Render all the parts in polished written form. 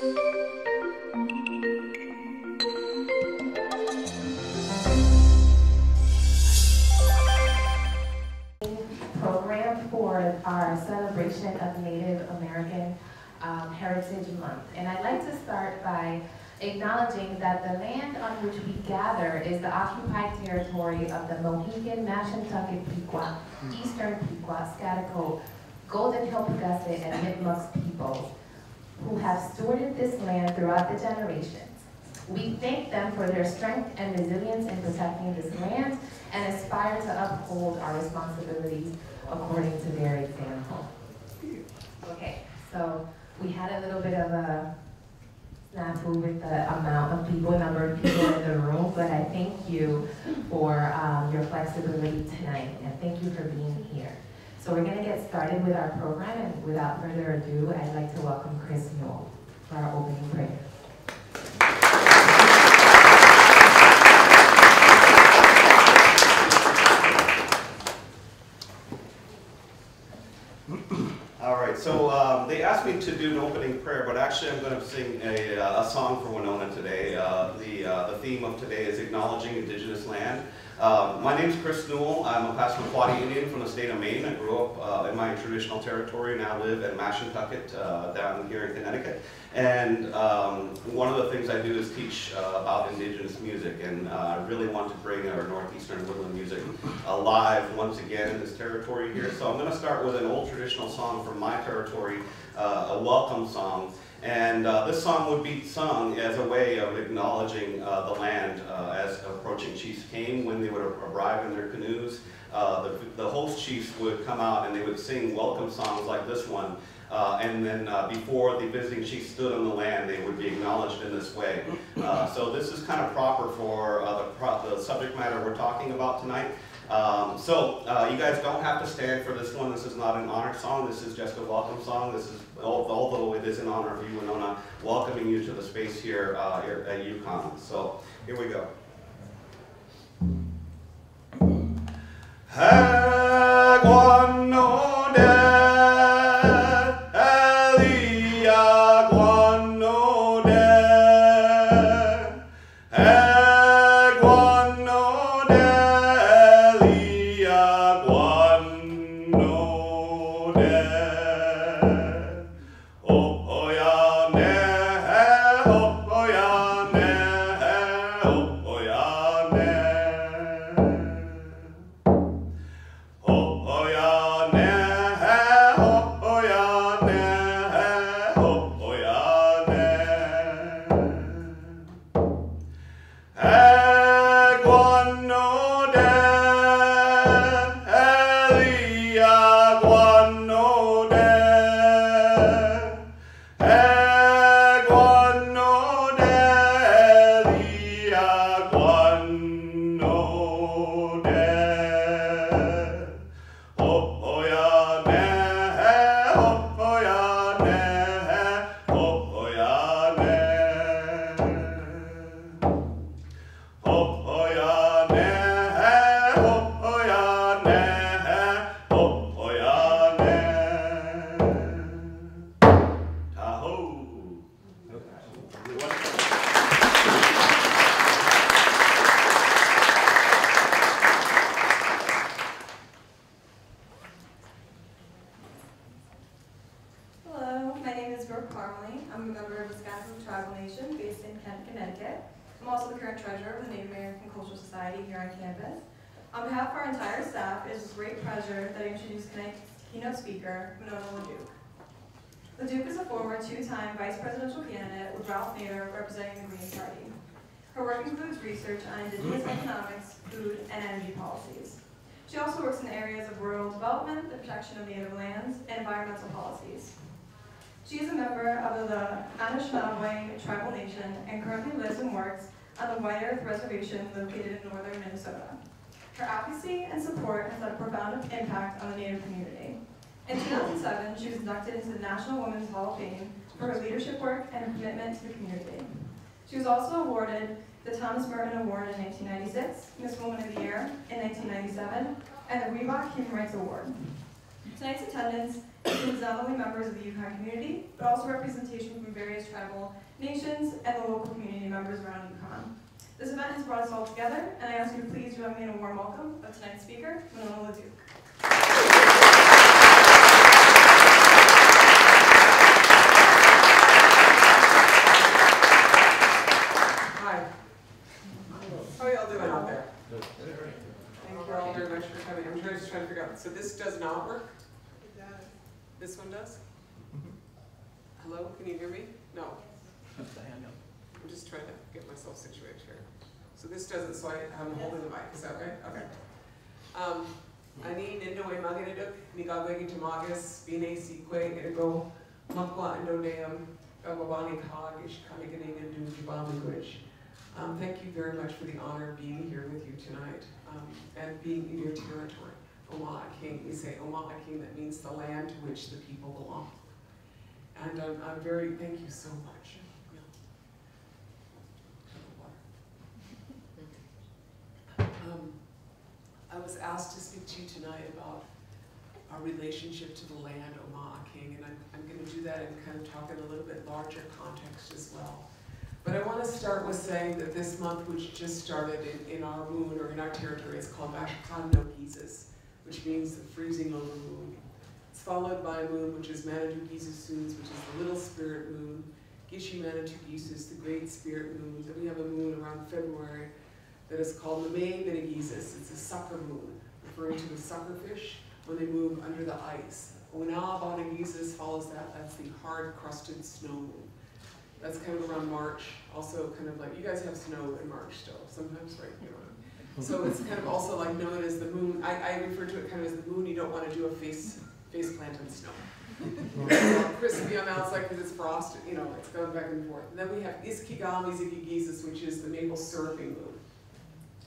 Program for our celebration of Native American Heritage Month. And I'd like to start by acknowledging that the land on which we gather is the occupied territory of the Mohican, Mashantucket, Pequot, Eastern Pequot, Scotticoke, Golden Hill Pagusset, and Mi'kmaq peoples who have stewarded this land throughout the generations. We thank them for their strength and resilience in protecting this land and aspire to uphold our responsibilities according to their example. Okay, so we had a little bit of a snafu with the number of people in the room, but I thank you for your flexibility tonight, and thank you for being here. So we're gonna get started with our program, and without further ado, I'd like to welcome Chris Newell for our opening prayer. All right, so they asked me to do an opening prayer, but actually I'm going to sing a song for Winona today. The theme of today is Acknowledging Indigenous Land. My name's Chris Newell. I'm a Passamaquoddy Indian from the state of Maine. I grew up in my traditional territory, now live in Mashantucket down here in Connecticut. And one of the things I do is teach about indigenous music, and I really want to bring our northeastern woodland music alive once again in this territory here. So I'm going to start with an old traditional song from my territory, a welcome song. And this song would be sung as a way of acknowledging the land as approaching chiefs came. When they would arrive in their canoes, the host chiefs would come out and they would sing welcome songs like this one. And then before the visiting chief stood on the land, they would be acknowledged in this way. So this is kind of proper for the subject matter we're talking about tonight. You guys don't have to stand for this one. This is not an honor song. This is just a welcome song. This is, although it is in honor of you, Winona, welcoming you to the space here, here at UConn. So here we go. On behalf of our entire staff, it is with great pleasure that I introduce tonight's keynote speaker, Winona LaDuke. LaDuke is a former two-time vice presidential candidate with Ralph Nader representing the Green Party. Her work includes research on Indigenous economics, food, and energy policies. She also works in the areas of rural development, the protection of native lands, and environmental policies. She is a member of the Anishinabe tribal nation and currently lives and works on the White Earth Reservation located in northern Minnesota. Her advocacy and support has had a profound impact on the Native community. In 2007, she was inducted into the National Women's Hall of Fame for her leadership work and her commitment to the community. She was also awarded the Thomas Merton Award in 1996, Miss Woman of the Year in 1997, and the Reebok Human Rights Award. Tonight's attendance includes not only members of the Yukon community, but also representation from various tribal nations and the local community members around Yukon. This event has brought us all together, and I ask you to please join me in a warm welcome of tonight's speaker, Winona LaDuke. Hi. How are y'all doing out there? Thank you all very much for coming. I'm just trying to figure out. So this does not work? It does. This one does? Hello? Can you hear me? No. I'm just trying to get myself situated here. So this doesn't, so I'm holding the mic. Is that right? Okay. Ani Nindoe Maganiduk, Nigagwegi Tamagas, Bine Sikwe, Ergo, Makwa Indoneum, Gawabani Kagish, Kaniganing, and Dujibam. Thank you very much for the honor of being here with you tonight and being in your territory. Omaha King, we say Omaha King, that means the land to which the people belong. And I'm very, thank you so much. I was asked to speak to you tonight about our relationship to the land, Omaha King, and I'm going to do that in kind of talk in a little bit larger context as well. But I want to start with saying that this month, which just started in our moon, or in our territory, is called Mashkan no Gizis, which means the freezing over moon. It's followed by a moon, which is Manitou Gizusuns, which is the little spirit moon. Gishi Manitou Gizus, the great spirit moon. Then we have a moon around February that is called the May Minigizis. It's a sucker moon, referring to the sucker fish when they move under the ice. Ona Bonagizis follows that. That's the hard-crusted snow moon. That's kind of around March, also kind of like, you guys have snow in March still, sometimes, right? You know. So it's kind of also like known as the moon. I refer to it kind of as the moon you don't want to do a face plant in snow. Crispy on the outside because it's frosted, you know, it's going back and forth. And then we have Iskigami Zigigizis, which is the maple syruping moon.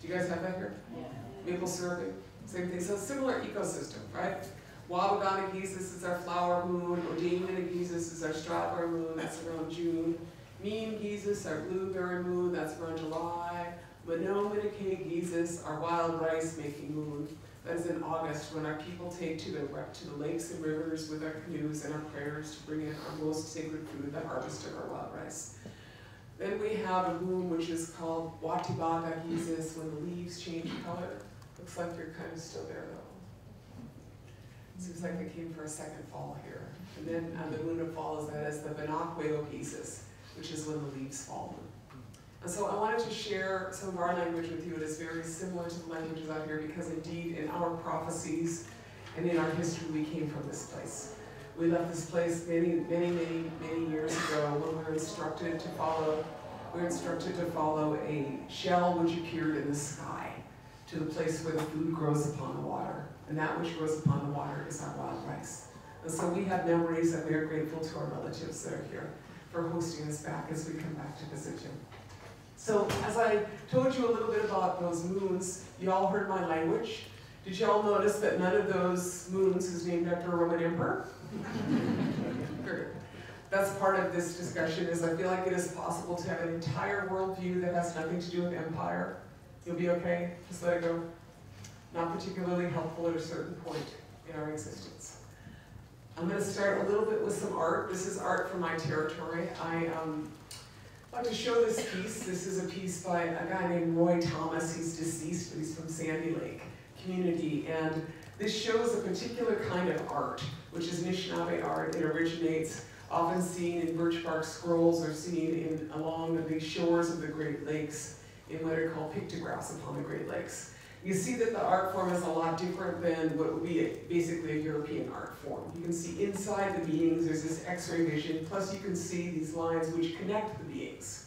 Do you guys have that here? Yeah. Maple syruping, same thing. So similar ecosystem, right? Wabaganagizis is our flower moon. Odinganagizis is our strawberry moon. That's around June. Mean-gizis, our blueberry moon. That's around July. Manominake-gizis, our wild rice-making moon. That is in August, when our people take to the lakes and rivers with our canoes and our prayers to bring in our most sacred food, the harvest of our wild rice. Then we have a moon which is called Watibaga-gizis, when the leaves change color. Looks like you're kind of still there though. Seems like it came for a second fall here. And then on the moon of fall is that as the Benakweo-gizis, which is when the leaves fall. And so I wanted to share some of our language with you. It is very similar to the languages out here because indeed in our prophecies and in our history we came from this place. We left this place many years ago when we were instructed to follow a shell which appeared in the sky to the place where the food grows upon the water. And that which grows upon the water is our wild rice. And so we have memories and we are grateful to our relatives that are here for hosting us back as we come back to visit you. So as I told you a little bit about those moons, you all heard my language. Did you all notice that none of those moons is named after a Roman emperor? That's part of this discussion, is I feel like it is possible to have an entire worldview that has nothing to do with empire. You'll be okay? Just let it go. Not particularly helpful at a certain point in our existence. I'm going to start a little bit with some art. This is art from my territory. I like to show this piece. This is a piece by a guy named Roy Thomas. He's deceased, but he's from Sandy Lake community. And this shows a particular kind of art, which is Anishinabe art. It originates often seen in birch bark scrolls or seen along the shores of the Great Lakes in what are called pictographs upon the Great Lakes. You see that the art form is a lot different than what would be basically a European art form. You can see inside the beings, there's this X-ray vision, plus you can see these lines which connect the beings.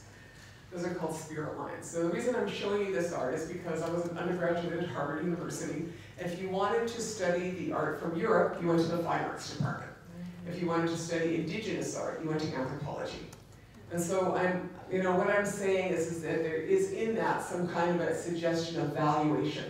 Those are called spirit lines. So the reason I'm showing you this art is because I was an undergraduate at Harvard University. If you wanted to study the art from Europe, you went to the Fine Arts Department. If you wanted to study indigenous art, you went to anthropology. And so what I'm saying is that there is in that some kind of a suggestion of valuation.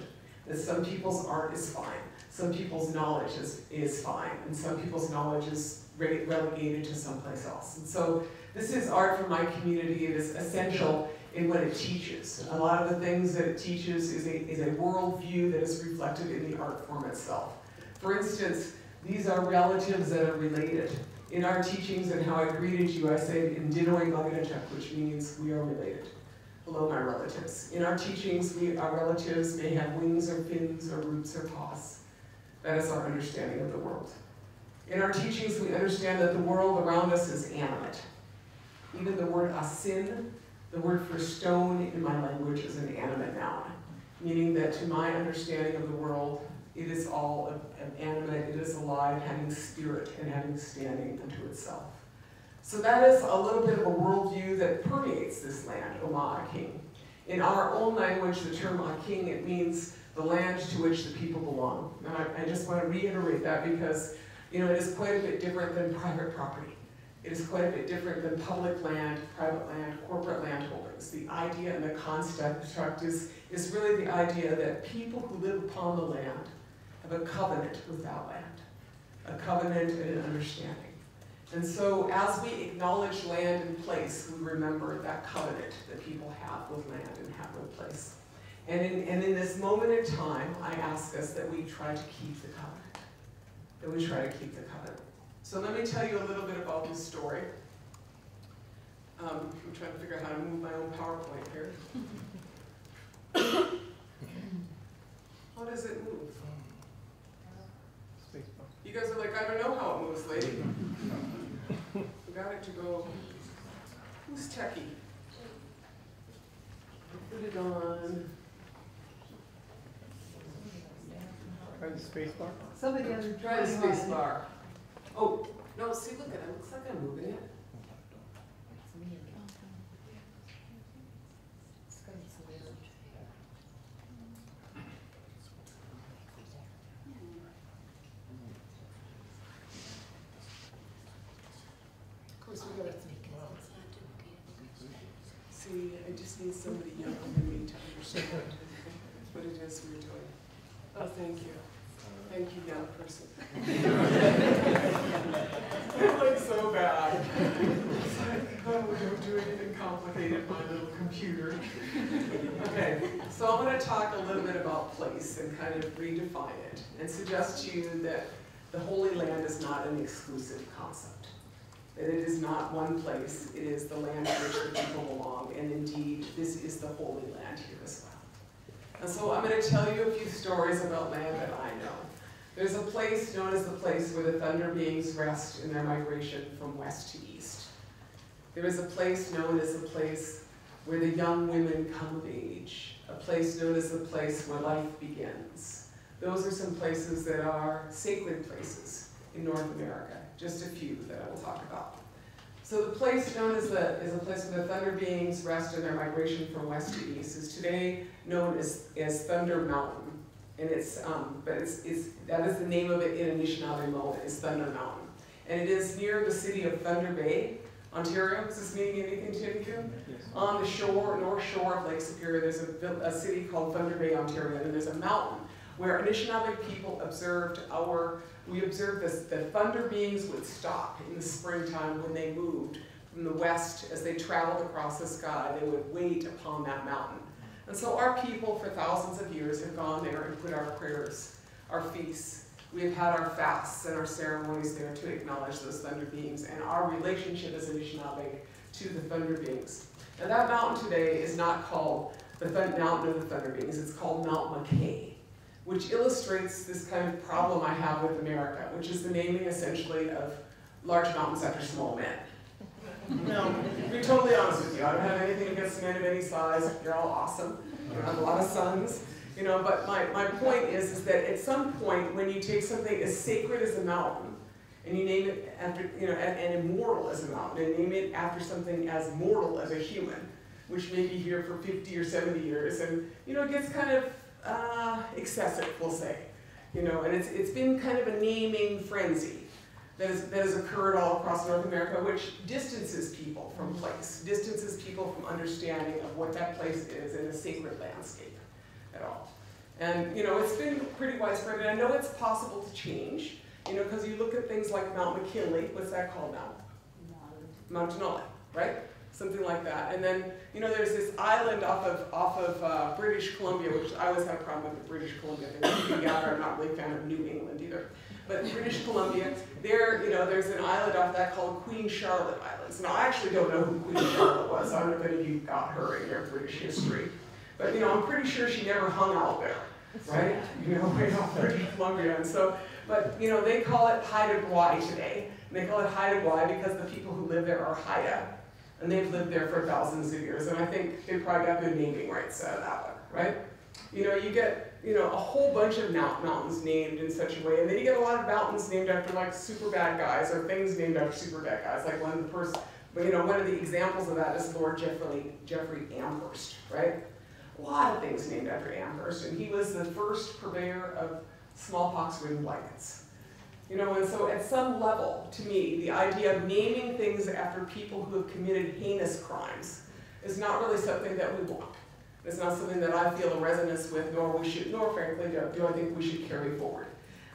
That some people's art is fine, some people's knowledge is fine, and some people's knowledge is relegated to someplace else. And so this is art from my community. It is essential in what it teaches. A lot of the things that it teaches is a worldview that is reflected in the art form itself. For instance, These are relatives that are related. In our teachings and how I greeted you, I say, which means we are related. Hello, my relatives. In our teachings, our relatives may have wings or fins or roots or paws. That is our understanding of the world. In our teachings, we understand that the world around us is animate. Even the word asin, the word for stone in my language, is an animate noun, meaning that to my understanding of the world, it is all animate, it is alive, having spirit and having standing unto itself. So that is a little bit of a worldview that permeates this land, Oma Aking. In our own language, the term Aking, it means the land to which the people belong. And I just want to reiterate that because, it is quite a bit different than private property. It is quite a bit different than public land, private land, corporate land holdings. The idea and the construct is really the idea that people who live upon the land have a covenant with that land, a covenant and an understanding. And so as we acknowledge land and place, we remember that covenant that people have with land and have with place. And in this moment in time, I ask us that we try to keep the covenant. That we try to keep the covenant. So let me tell you a little bit about this story. I'm trying to figure out how to move my own PowerPoint here. How does it move? You guys are like, I don't know how it moves, lady. We got it to go. Who's techie? Put it on. Try the space bar. Somebody else Try the space bar. Oh, no, see, look at it. Looks like I'm moving it. Of course, we gotta see, I just need somebody younger than me to understand what it is we're doing. Oh, thank you. Thank you, young person. I'm like so bad. It's like, oh, don't do anything complicated, my little computer. Okay, so I'm going to talk a little bit about place and kind of redefine it and suggest to you that the Holy Land is not an exclusive concept. That it is not one place, it is the land to which the people belong, and indeed, this is the Holy Land here as well. And so I'm going to tell you a few stories about land that I know. There's a place known as the place where the thunder beings rest in their migration from west to east. There is a place known as the place where the young women come of age, a place known as the place where life begins. Those are some places that are sacred places in North America, just a few that I will talk about. So the place known as a place where the thunder beings rest in their migration from west to east is today known as Thunder Mountain. And that is the name of it in Anishinabe Art, is Thunder Mountain. And it is near the city of Thunder Bay, Ontario. Is this meaning anything to you? Yes. On the shore, north shore of Lake Superior, there's a city called Thunder Bay, Ontario, and there's a mountain where Anishinaabe people observed the thunder beings would stop in the springtime when they moved from the west. As they traveled across the sky, they would wait upon that mountain. And so our people for thousands of years have gone there and put our prayers, our feasts. We have had our fasts and our ceremonies there to acknowledge those thunder beings and our relationship as Anishinaabe to the thunder beings. Now that mountain today is not called the Mountain of the Thunder Beings, it's called Mount McKay, which illustrates this kind of problem I have with America, which is the naming essentially of large mountains after small men. No, to be totally honest with you, I don't have anything against men of any size. You're all awesome. You have a lot of sons. But my point is that at some point, when you take something as sacred as a mountain, and you name it after, and immortal as a mountain, and name it after something as mortal as a human, which may be here for 50 or 70 years, and, it gets kind of excessive, we'll say. And it's been kind of a naming frenzy that has occurred all across North America, which distances people from place, distances people from understanding of what that place is in a sacred landscape at all. And it's been pretty widespread, and I know it's possible to change, because you look at things like Mount McKinley, what's that called now? Mount Denali, right? something like that. And then, you know, there's this island off of British Columbia, which I always had a problem with the British Columbia thing. You can gather, I'm not really a fan of New England either. But British Columbia, there, you know, there's an island off that called Queen Charlotte Islands. Now, I actually don't know who Queen Charlotte was. I don't know if any of you got her in your British history. But, you know, I'm pretty sure she never hung out there, right? You know, way off British Columbia. And so, but, you know, they call it Haida Gwaii today. And they call it Haida Gwaii because the people who live there are Haida. And they've lived there for thousands of years. And I think they probably got good naming rights out of that one, right? You know, you get, you know, a whole bunch of mountains named in such a way, and then you get a lot of mountains named after like super bad guys, or things named after super bad guys. Like one of the examples of that is Lord Jeffrey Amherst, right? A lot of things named after Amherst, and he was the first purveyor of smallpox-ridden blankets. You know, and so at some level, to me, the idea of naming things after people who have committed heinous crimes is not really something that we want. It's not something that I feel a resonance with, nor frankly, do I think we should carry forward.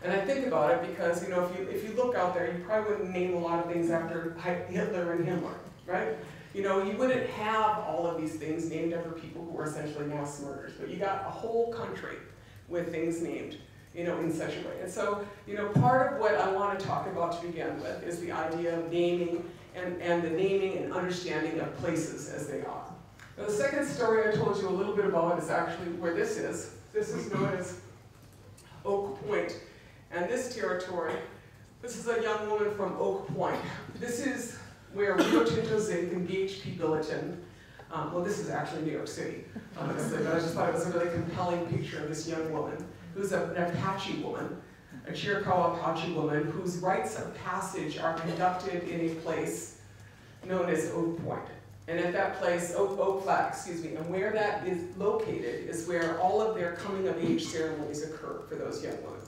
And I think about it because, you know, if you look out there, you probably wouldn't name a lot of things after Hitler and Himmler, right? You know, you wouldn't have all of these things named after people who were essentially mass murderers, but you got a whole country with things named, you know, in such a way. And so, you know, part of what I want to talk about to begin with is the idea of naming and the naming and understanding of places as they are. Now, the second story I told you a little bit about is actually where this is. This is known as Oak Point. And this territory, this is a young woman from Oak Point. This is where Rio Tinto Zinc and BHP Billiton, well, this is actually New York City, honestly, but I just thought it was a really compelling picture of this young woman who's an Apache woman, a Chiricahua Apache woman whose rites of passage are conducted in a place known as Oak Point. And at that place, Oak Flat, excuse me, and where that is located is where all of their coming of age ceremonies occur for those young women.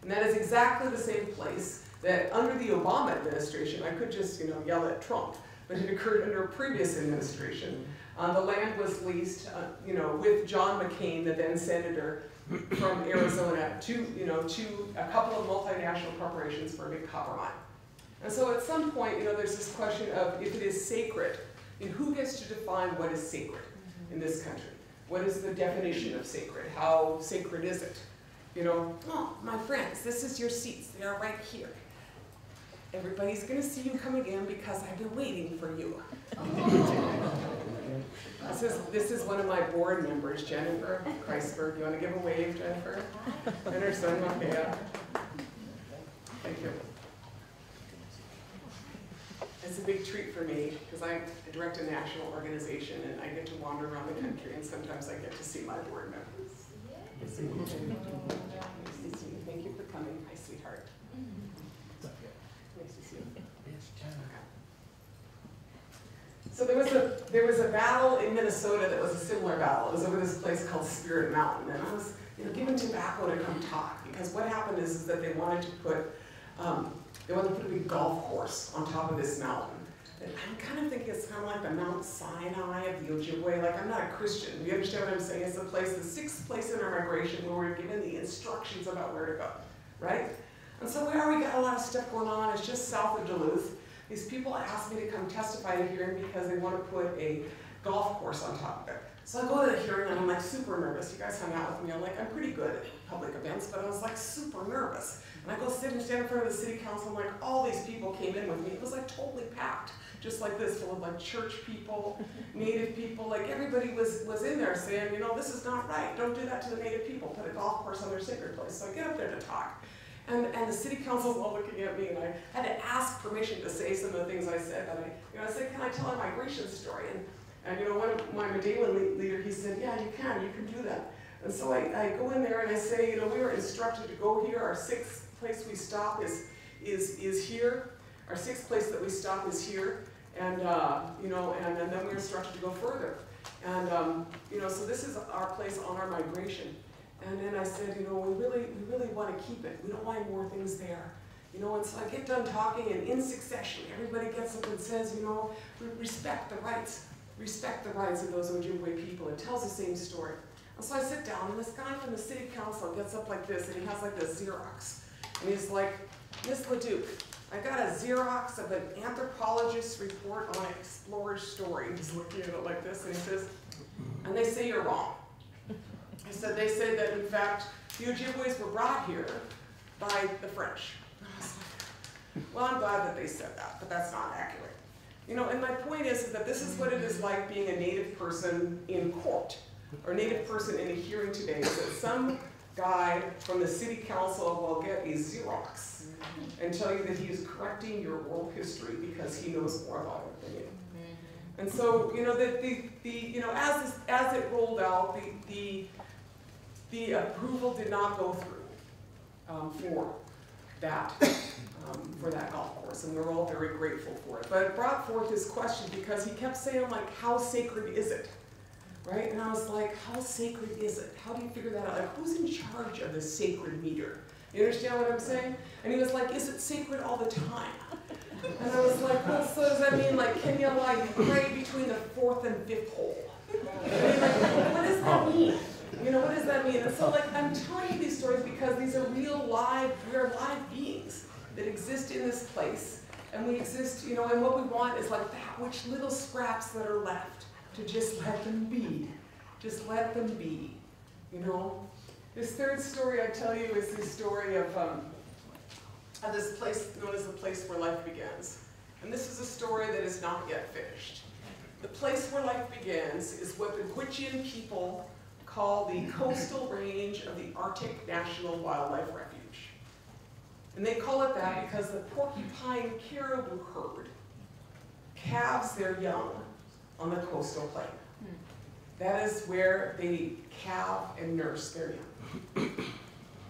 And that is exactly the same place that under the Obama administration, I could just, you know, yell at Trump, but it occurred under a previous administration. The land was leased, you know, with John McCain, the then senator from Arizona, to a couple of multinational corporations for a big copper mine. And so at some point, you know, there's this question of if it is sacred, and who gets to define what is sacred in this country? What is the definition of sacred? How sacred is it? You know, oh, my friends, this is your seats. They are right here. Everybody's going to see you coming in because I've been waiting for you. This is one of my board members, Jennifer Kreisberg. You want to give a wave, Jennifer? And her son, Matea. Thank you. It's a big treat for me because I direct a national organization and I get to wander around the country and sometimes I get to see my board members. Nice to see you. Thank you for coming. Hi, sweetheart. Nice to see you. So there was a battle in Minnesota that was a similar battle. It was over this place called Spirit Mountain, and I was, you know, given tobacco to come talk because what happened is that they wanted to put a big golf course on top of this mountain. And I'm kind of thinking it's kind of like the Mount Sinai of the Ojibwe. Like, I'm not a Christian. You understand what I'm saying? It's the sixth place in our migration where we're given the instructions about where to go, right? And so where we got a lot of stuff going on. It's just south of Duluth. These people asked me to come testify at a hearing because they want to put a golf course on top of it. So I go to the hearing and I'm like super nervous. You guys hung out with me. I'm like, I'm pretty good at public events, but I was like super nervous. And I go stand in front of the city council and like all these people came in with me. It was like totally packed, just like this, full of like church people, native people, like everybody was in there saying, you know, this is not right. Don't do that to the native people. Put a golf course on their sacred place. So I get up there to talk. And the city council's all looking at me, and I had to ask permission to say some of the things I said. And I said, can I tell a migration story? And you know, one of my Medellin leader, he said, yeah, you can do that. And so I go in there and I say, you know, we were instructed to go here. Our sixth place we stop is here. Our sixth place that we stop is here. And you know, and then we're instructed to go further. And you know, so this is our place on our migration. And then I said, you know, we really want to keep it. We don't want more things there. You know, and so I get done talking, and in succession, everybody gets up and says, you know, we respect the rights of those Ojibwe people. It tells the same story. And so I sit down, and this guy from the city council gets up like this, and he has like this Xerox. And he's like, Miss LaDuke, I got a Xerox of an anthropologist's report on an explorer's story. He's looking at it like this, and he says, and they say you're wrong. He said, they say that in fact, the Ojibways were brought here by the French. And I was like, well, I'm glad that they said that, but that's not accurate. You know, and my point is that this is what it is like being a Native person in court, or a Native person in a hearing today, is that some guy from the city council will get a Xerox and tell you that he is correcting your oral history because he knows more about it than you. And so, you know, as it rolled out, the approval did not go through for that golf course, and we're all very grateful for it. But it brought forth this question because he kept saying, like, how sacred is it? Right? And I was like, how sacred is it? How do you figure that out? Like, who's in charge of the sacred meter? You understand what I'm saying? And he was like, is it sacred all the time? And I was like, well, so does that mean, like, can you, like, pray between the 4th and 5th hole? I mean, like, what does that mean? You know, what does that mean? And so, like, I'm telling you these stories because these are we are live beings that exist in this place. And we exist, you know, and what we want is, like, that which little scraps that are left to just let them be. Just let them be, you know? This third story I tell you is this story of this place known as the place where life begins. And this is a story that is not yet finished. The place where life begins is what the Gwich'in people call the coastal range of the Arctic National Wildlife Refuge. And they call it that because the porcupine caribou herd calves their young on the coastal plain. That is where they calve and nurse their young.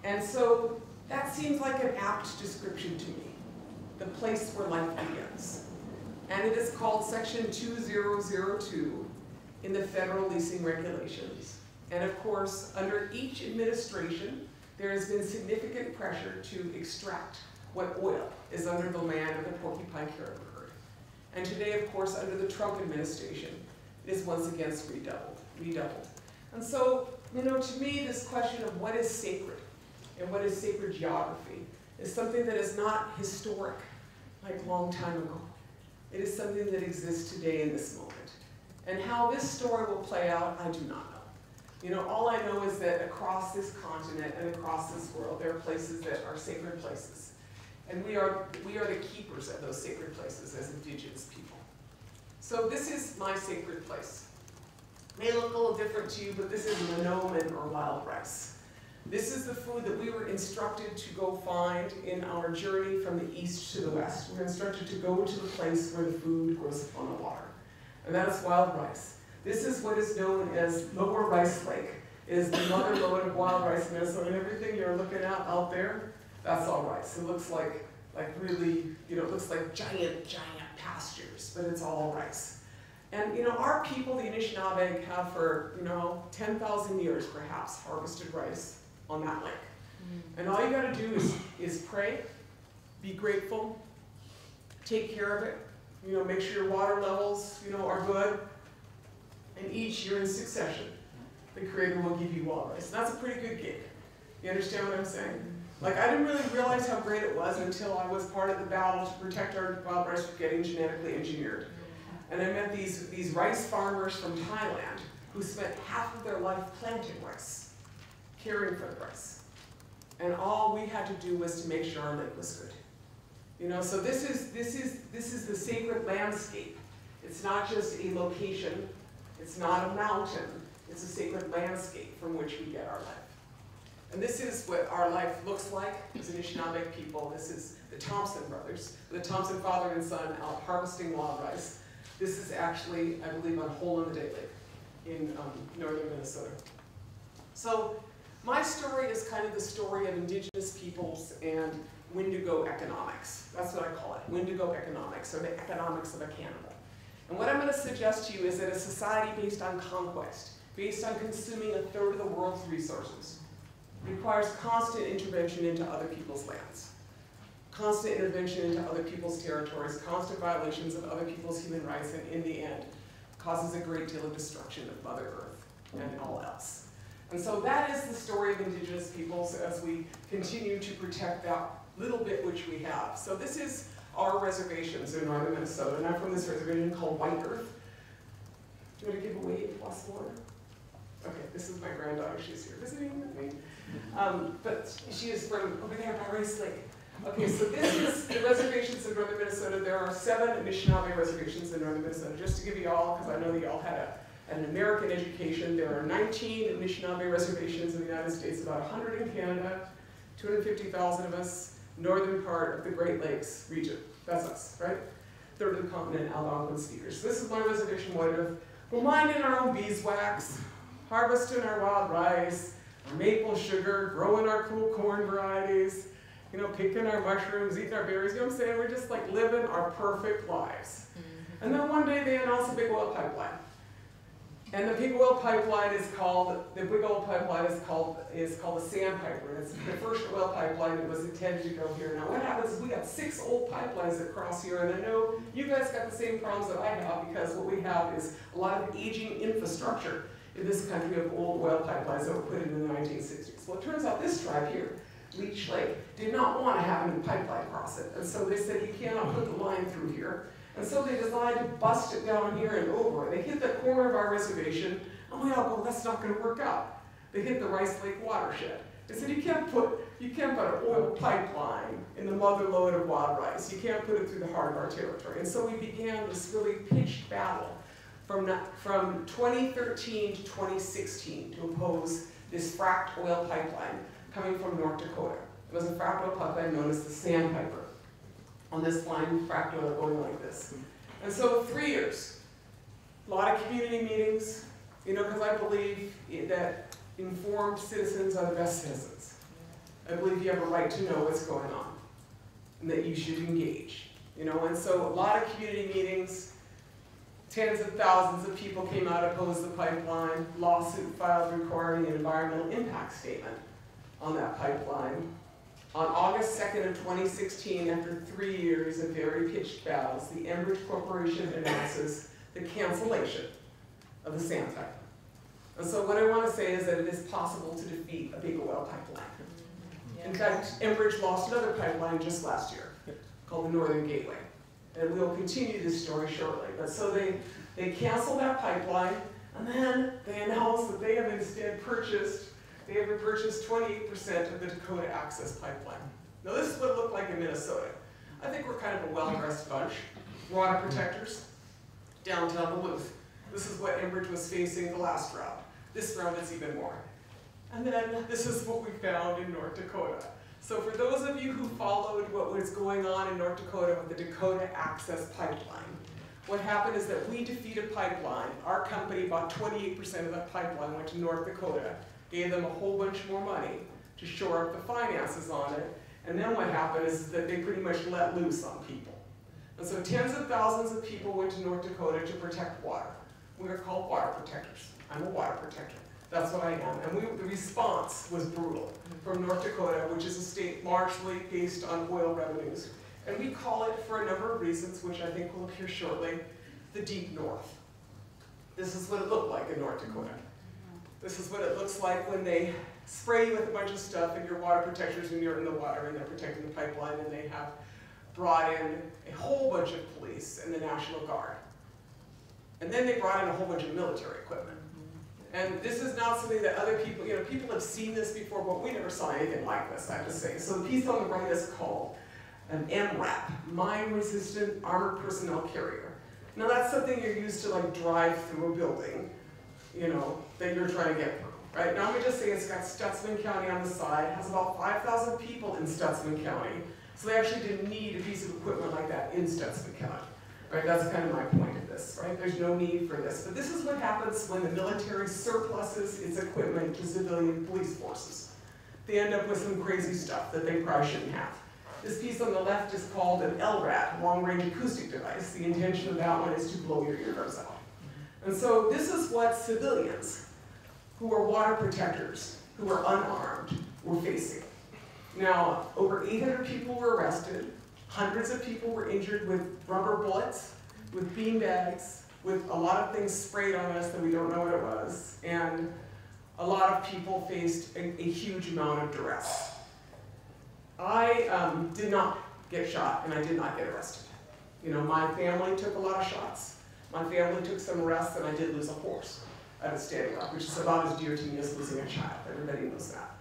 And so that seems like an apt description to me, the place where life begins. And it is called Section 2002 in the Federal Leasing Regulations. And of course, under each administration, there has been significant pressure to extract what oil is under the land of the porcupine caribou herd. And today, of course, under the Trump administration, it is once again redoubled. And so, you know, to me, this question of what is sacred and what is sacred geography is something that is not historic, like a long time ago. It is something that exists today in this moment. And how this story will play out, I do not know. You know, all I know is that across this continent and across this world, there are places that are sacred places. And we are the keepers of those sacred places as Indigenous people. So this is my sacred place. It may look a little different to you, but this is Winona or wild rice. This is the food that we were instructed to go find in our journey from the east to the west. We were instructed to go to the place where the food grows upon the water. And that is wild rice. This is what is known as Lower Rice Lake. It is the mother lode of wild rice in Minnesota, and everything you're looking at out there, that's all rice. It looks like really, you know, it looks like giant pastures, but it's all rice. And, you know, our people, the Anishinabe, have for, you know, 10,000 years perhaps harvested rice on that lake. And all you gotta do is pray, be grateful, take care of it, you know, make sure your water levels, you know, are good. And each year in succession, the Creator will give you wild rice. And that's a pretty good gig. You understand what I'm saying? Like, I didn't really realize how great it was until I was part of the battle to protect our wild rice from getting genetically engineered. And I met these rice farmers from Thailand who spent half of their life planting rice, caring for the rice. And all we had to do was to make sure our lake was good. You know, so this is the sacred landscape. It's not just a location. It's not a mountain. It's a sacred landscape from which we get our life. And this is what our life looks like as Anishinaabe people. This is the Thompson brothers, the Thompson father and son out harvesting wild rice. This is actually, I believe, on Hole in the Day Lake in northern Minnesota. So my story is kind of the story of Indigenous peoples and Wendigo economics. That's what I call it, Wendigo economics, or the economics of a cannibal. And what I'm going to suggest to you is that a society based on conquest, based on consuming a third of the world's resources, requires constant intervention into other people's lands, constant intervention into other people's territories, constant violations of other people's human rights, and in the end, causes a great deal of destruction of Mother Earth and all else. And so that is the story of Indigenous peoples as we continue to protect that little bit which we have. So this is our reservations in northern Minnesota, and I'm from this reservation called White Earth. Do you want to give a wave plus one? Okay, this is my granddaughter, she's here visiting with me. But she is from over there by Rice Lake. Okay, so this is the reservations in northern Minnesota. There are 7 Anishinaabe reservations in northern Minnesota. Just to give you all, because I know that you all had an American education, there are 19 Anishinaabe reservations in the United States, about 100 in Canada, 250,000 of us, northern part of the Great Lakes region. That's us, right? Third of the continent, Algonquin speakers. So this is my reservation, White Earth. We're minding our own beeswax, harvesting our wild rice, our maple sugar, growing our cool corn varieties, you know, picking our mushrooms, eating our berries, you know what I'm saying? We're just like living our perfect lives. And then one day they announced a big oil pipeline. And the big oil pipeline is called, the Sandpiper. It's the first oil pipeline that was intended to go here. Now what happens is we got 6 old pipelines that cross here, and I know you guys got the same problems that I have, because what we have is a lot of aging infrastructure in this country of old oil pipelines that were put in the 1960s. Well, it turns out this tribe here, Leech Lake, did not want to have a new pipeline across it. And so they said, you cannot put the line through here. And so they decided to bust it down here and over. They hit the corner of our reservation, and we all go, that's not going to work out. They hit the Rice Lake watershed. They said, you can't put an oil pipeline in the mother lode of wild rice. You can't put it through the heart of our territory. And so we began this really pitched battle from 2013 to 2016 to oppose this fracked oil pipeline coming from North Dakota. It was a fracked oil pipeline known as the Sandpiper. On this line, fracked oil going like this. And so 3 years, a lot of community meetings, you know, because I believe that informed citizens are the best citizens. I believe you have a right to know what's going on and that you should engage, you know, and so a lot of community meetings, tens of thousands of people came out to oppose the pipeline, lawsuit filed requiring an environmental impact statement on that pipeline. On August 2nd of 2016, after 3 years of very pitched battles, the Enbridge Corporation announces the cancellation of the Sandpiper. And so what I want to say is that it is possible to defeat a big oil pipeline. In fact, Enbridge lost another pipeline just last year called the Northern Gateway. And we'll continue this story shortly. But so they canceled that pipeline, and then they announced that they have instead purchased 28% of the Dakota Access Pipeline. Now this is what it looked like in Minnesota. I think we're kind of a well-dressed bunch. Water protectors, downtown Duluth. This is what Enbridge was facing the last round. This round is even more. And then this is what we found in North Dakota. So for those of you who followed what was going on in North Dakota with the Dakota Access Pipeline, what happened is that we defeated pipeline. Our company bought 28% of that pipeline, went to North Dakota, gave them a whole bunch more money to shore up the finances on it, and then what happened is that they pretty much let loose on people. And so tens of thousands of people went to North Dakota to protect water. We are called water protectors. I'm a water protector. That's what I am. And the response was brutal from North Dakota, which is a state largely based on oil revenues. And we call it, for a number of reasons, which I think will appear shortly, the Deep North. This is what it looked like in North Dakota. This is what it looks like when they spray you with a bunch of stuff and your water protectors when you're in the water and they're protecting the pipeline, and they have brought in a whole bunch of police and the National Guard. And then they brought in a whole bunch of military equipment. And this is not something that other people, you know, people have seen this before, but we never saw anything like this, I have to say. So the piece on the right is called an Mrap, Mine-Resistant Armored Personnel Carrier. Now that's something you're used to like drive through a building, you know, that you're trying to get through, right? Now let me just say it's got Stutsman County on the side, has about 5,000 people in Stutsman County, so they actually didn't need a piece of equipment like that in Stutsman County, right? That's kind of my point of this, right? There's no need for this. But this is what happens when the military surpluses its equipment to civilian police forces. They end up with some crazy stuff that they probably shouldn't have. This piece on the left is called an LRAD, long-range acoustic device. The intention of that one is to blow your eardrums out. And so this is what civilians who are water protectors, who are unarmed, were facing. Now, over 800 people were arrested, hundreds of people were injured with rubber bullets, with beanbags, with a lot of things sprayed on us that we don't know what it was, and a lot of people faced a huge amount of duress. I did not get shot and I did not get arrested. You know, my family took a lot of shots. My family took some arrests, and I did lose a horse at a Standing Rock, which is about as dear to me as losing a child. Everybody knows that.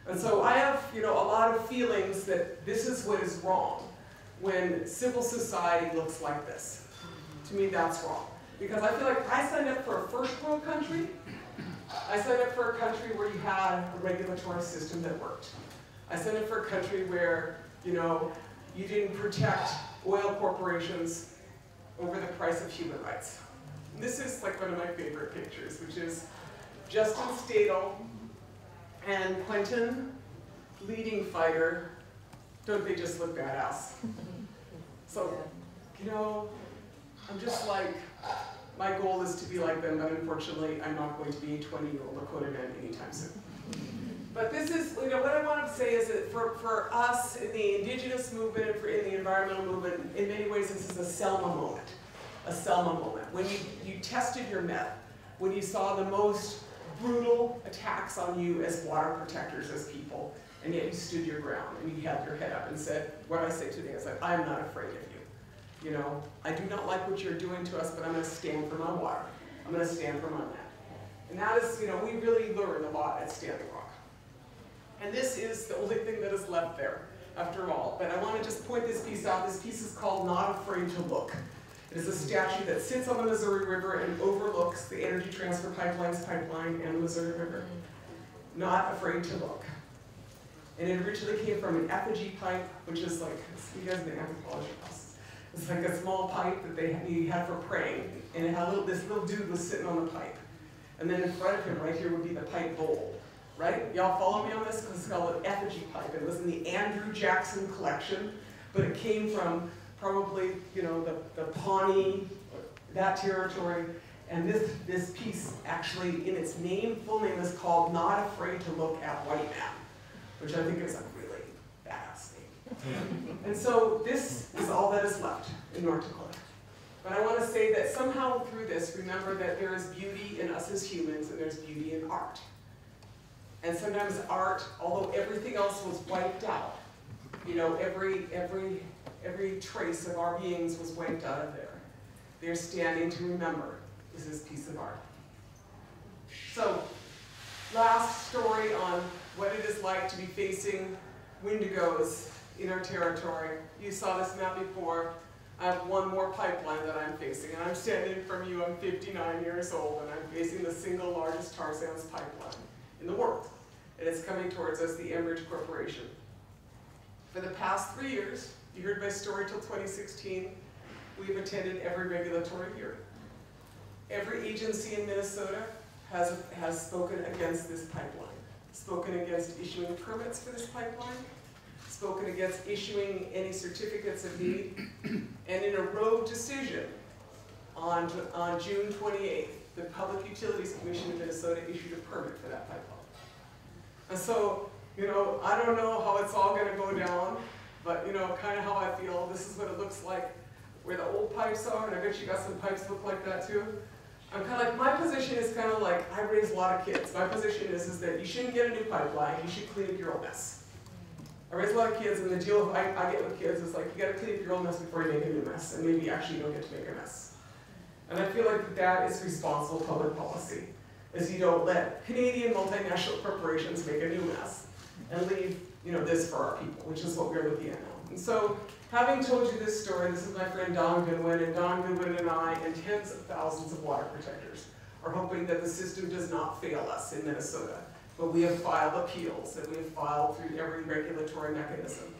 And so I have, you know, a lot of feelings that this is what is wrong when civil society looks like this. To me, that's wrong. Because I feel like I signed up for a first world country. I signed up for a country where you had a regulatory system that worked. I signed up for a country where, you know, you didn't protect oil corporations over the price of human rights. And this is like one of my favorite pictures, which is Justin Stadel and Quentin, leading fighter. Don't they just look badass? So, you know, I'm just like, my goal is to be like them, but unfortunately, I'm not going to be a 20-year-old Dakota man anytime soon. But this is, you know, what I want to say is that for us in the Indigenous movement and in the environmental movement, in many ways, this is a Selma moment. A Selma moment. When you tested your meth, when you saw the most brutal attacks on you as water protectors, as people, and yet you stood your ground and you held your head up and said, what I say today is like, I'm not afraid of you. You know, I do not like what you're doing to us, but I'm going to stand for my water. I'm going to stand for my land. And that is, you know, we really learned a lot at Standing Rock. And this is the only thing that is left there, after all. But I want to just point this piece out. This piece is called Not Afraid to Look. It is a statue that sits on the Missouri River and overlooks the Energy Transfer Pipelines pipeline and the Missouri River. Not afraid to look. And it originally came from an effigy pipe, which is like, you guys in the anthropology class. It's like a small pipe that you had for praying, and it had this little dude was sitting on the pipe. And then in front of him, right here, would be the pipe bowl. Right? Y'all follow me on this? Because it's called an effigy pipe. It was in the Andrew Jackson collection, but it came from probably, you know, the Pawnee, that territory. And this piece actually, in its full name, is called Not Afraid to Look at White Man, which I think is a really badass name. And so this is all that is left in North Dakota. But I want to say that somehow through this, remember that there is beauty in us as humans, and there's beauty in art. And sometimes art, although everything else was wiped out, you know, every trace of our beings was wiped out of there. They're standing to remember this piece of art. So, last story on what it is like to be facing Wendigos in our territory. You saw this map before. I have one more pipeline that I'm facing, and I'm standing from you. I'm 59 years old, and I'm facing the single largest tar sands pipeline in the world. And it's coming towards us, the Enbridge Corporation. For the past 3 years, you heard my story till 2016, we've attended every regulatory hearing. Every agency in Minnesota has spoken against this pipeline, spoken against issuing permits for this pipeline, spoken against issuing any certificates of need, and in a rogue decision on June 28th, the Public Utilities Commission in Minnesota issued a permit for that pipeline. And so, you know, I don't know how it's all going to go down, but, you know, kind of how I feel. This is what it looks like where the old pipes are, and I bet you got some pipes that look like that too. I'm kind of like, my position is kind of like, I raise a lot of kids. My position is that you shouldn't get a new pipeline, you should clean up your own mess. I raise a lot of kids, and the deal I get with kids is like, you got to clean up your own mess before you make a new mess, and maybe actually you don't get to make a mess. And I feel like that is responsible public policy. Is you don't let Canadian multinational corporations make a new mess and leave, you know, this for our people, which is what we're looking at now. And so, having told you this story, this is my friend Don Goodwin, and Don Goodwin and I and tens of thousands of water protectors are hoping that the system does not fail us in Minnesota. But we have filed appeals, and we have filed through every regulatory mechanism.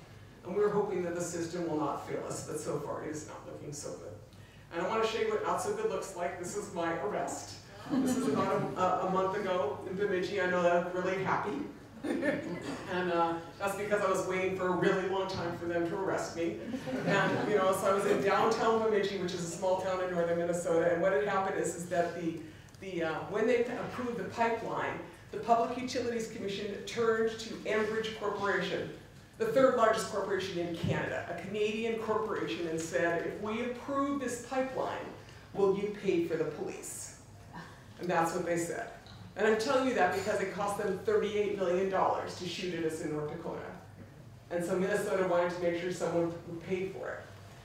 And we're hoping that the system will not fail us, but so far it is not looking so good. And I want to show you what not so good looks like. This is my arrest. This is about a month ago in Bemidji. I know that I'm really happy. And that's because I was waiting for a really long time for them to arrest me. And, you know, so I was in downtown Bemidji, which is a small town in northern Minnesota. And what had happened is that when they approved the pipeline, the Public Utilities Commission turned to Enbridge Corporation, the third largest corporation in Canada, a Canadian corporation, and said, if we approve this pipeline, will you pay for the police? And that's what they said. And I'm telling you that because it cost them $38 million to shoot at us in North Dakota. And so Minnesota wanted to make sure someone paid for it.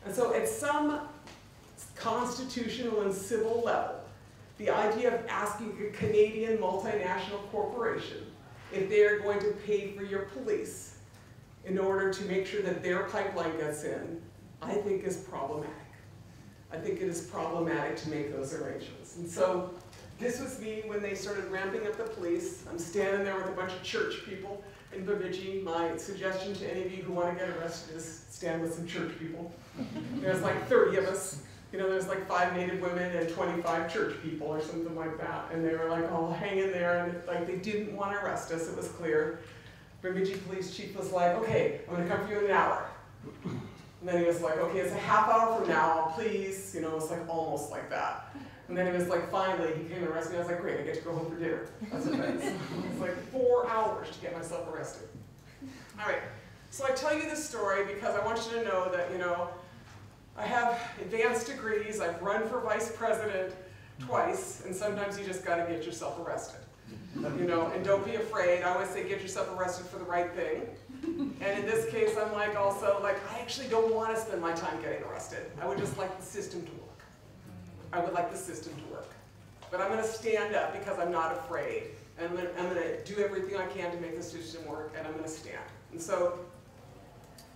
And so at some constitutional and civil level, the idea of asking a Canadian multinational corporation if they are going to pay for your police in order to make sure that their pipeline gets in, I think is problematic. I think it is problematic to make those arrangements. And so this was me when they started ramping up the police. I'm standing there with a bunch of church people in Bemidji. My suggestion to any of you who want to get arrested is stand with some church people. There's like 30 of us. You know, there's like 5 Native women and 25 church people or something like that. And they were like all hanging there, and like they didn't want to arrest us, it was clear. Bemidji police chief was like, okay, I'm going to come for you in an hour. And then he was like, okay, it's a half hour from now, please. You know, it was like almost like that. And then he was like, finally, he came and arrested me. I was like, great, I get to go home for dinner. That's what it is. It was like 4 hours to get myself arrested. All right, so I tell you this story because I want you to know that, you know, I have advanced degrees, I've run for vice president twice, and sometimes you just gotta get yourself arrested. You know, and don't be afraid. I always say get yourself arrested for the right thing. And in this case, I'm like also like, I actually don't want to spend my time getting arrested. I would just like the system to work. I would like the system to work. But I'm going to stand up because I'm not afraid. And I'm going to do everything I can to make the system work, and I'm going to stand. And so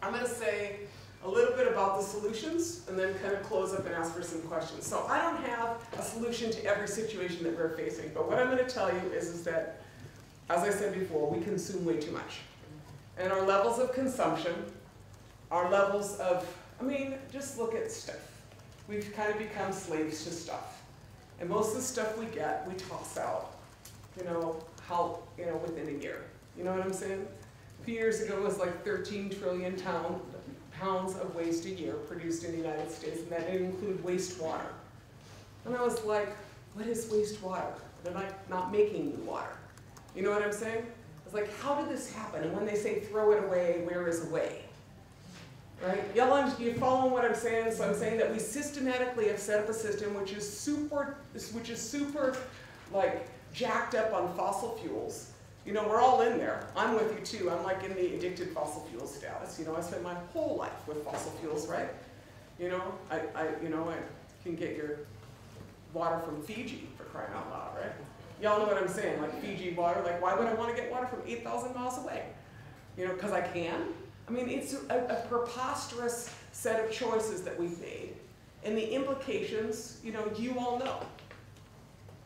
I'm going to say a little bit about the solutions and then kind of close up and ask for some questions. So I don't have a solution to every situation that we're facing, but what I'm going to tell you is that, as I said before, we consume way too much. And our levels of consumption, our levels of, I mean, just look at stuff. We've kind of become slaves to stuff. And most of the stuff we get, we toss out, you know, within a year. You know what I'm saying? A few years ago, it was like 13 trillion pounds of waste a year produced in the United States, and that didn't include wastewater. And I was like, what is wastewater? They're like not making new water. You know what I'm saying? I was like, how did this happen? And when they say throw it away, where is away? Right? Y'all, you following what I'm saying? So I'm saying that we systematically have set up a system which is super like jacked up on fossil fuels. You know, we're all in there. I'm with you too. I'm like in the addicted fossil fuel status. You know, I spent my whole life with fossil fuels, right? You know, I can get your water from Fiji, for crying out loud, right? Y'all know what I'm saying, like Fiji water. Like, why would I want to get water from 8,000 miles away? You know, because I can? I mean, it's a preposterous set of choices that we've made. And the implications, you know, you all know.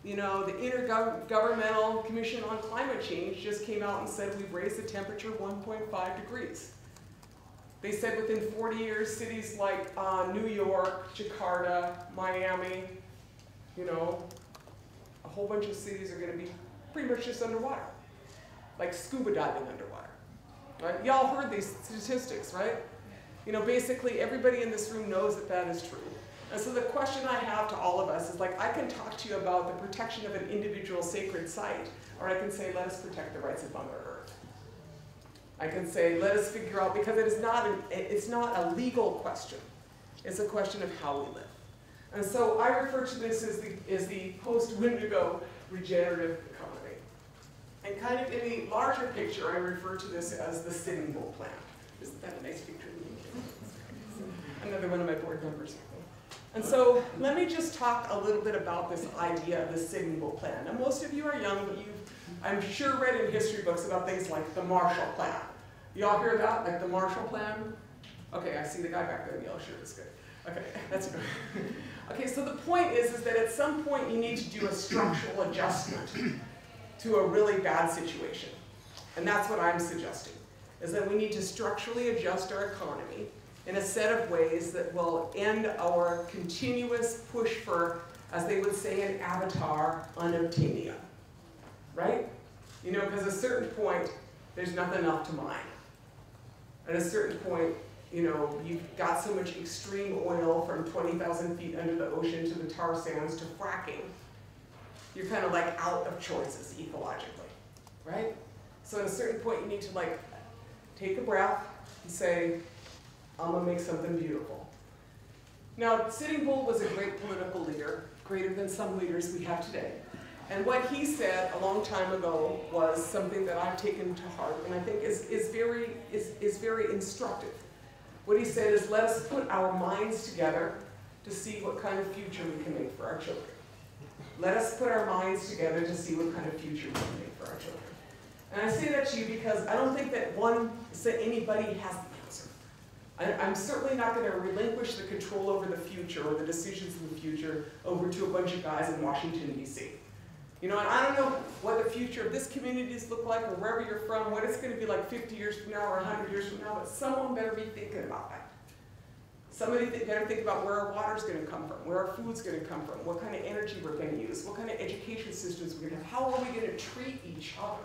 You know, the Intergovernmental Commission on Climate Change just came out and said we've raised the temperature 1.5 degrees. They said within 40 years, cities like New York, Jakarta, Miami, you know, a whole bunch of cities are going to be pretty much just underwater, like scuba diving underwater. Right? Y'all heard these statistics, right? You know, basically everybody in this room knows that that is true. And so the question I have to all of us is like, I can talk to you about the protection of an individual sacred site, or I can say, let us protect the rights of Mother Earth. I can say, let us figure out, because it's not a legal question. It's a question of how we live. And so I refer to this as the post-Windigo regenerative economy. And kind of in the larger picture, I refer to this as the Sitting Bull plan. Isn't that a nice picture? Another one of my board members. And so let me just talk a little bit about this idea of the Sitting Bull plan. Now most of you are young, but you've, I'm sure, read in history books about things like the Marshall Plan. Y'all hear that, like the Marshall Plan? Okay, I see the guy back there in the yellow shirt, that's good. Okay, that's good. Okay, so the point is that at some point you need to do a structural adjustment to a really bad situation. And that's what I'm suggesting, is that we need to structurally adjust our economy in a set of ways that will end our continuous push for, as they would say in Avatar, unobtainium, right? You know, because at a certain point, there's nothing left to mine. At a certain point, you know, you've got so much extreme oil from 20,000 feet under the ocean to the tar sands to fracking, you're kind of like out of choices ecologically, right? So at a certain point, you need to like take a breath and say, I'm gonna make something beautiful. Now, Sitting Bull was a great political leader, greater than some leaders we have today. And what he said a long time ago was something that I've taken to heart and I think is very instructive. What he said is, let us put our minds together to see what kind of future we can make for our children. Let us put our minds together to see what kind of future we can make for our children. And I say that to you because I don't think that anybody has the answer. I'm certainly not going to relinquish the control over the future or the decisions in the future over to a bunch of guys in Washington, D.C. You know, and I don't know what the future of this communities look like or wherever you're from, what it's going to be like 50 years from now or 100 years from now, but someone better be thinking about that. Somebody better think about where our water's going to come from, where our food's going to come from, what kind of energy we're going to use, what kind of education systems we're going to have, how are we going to treat each other?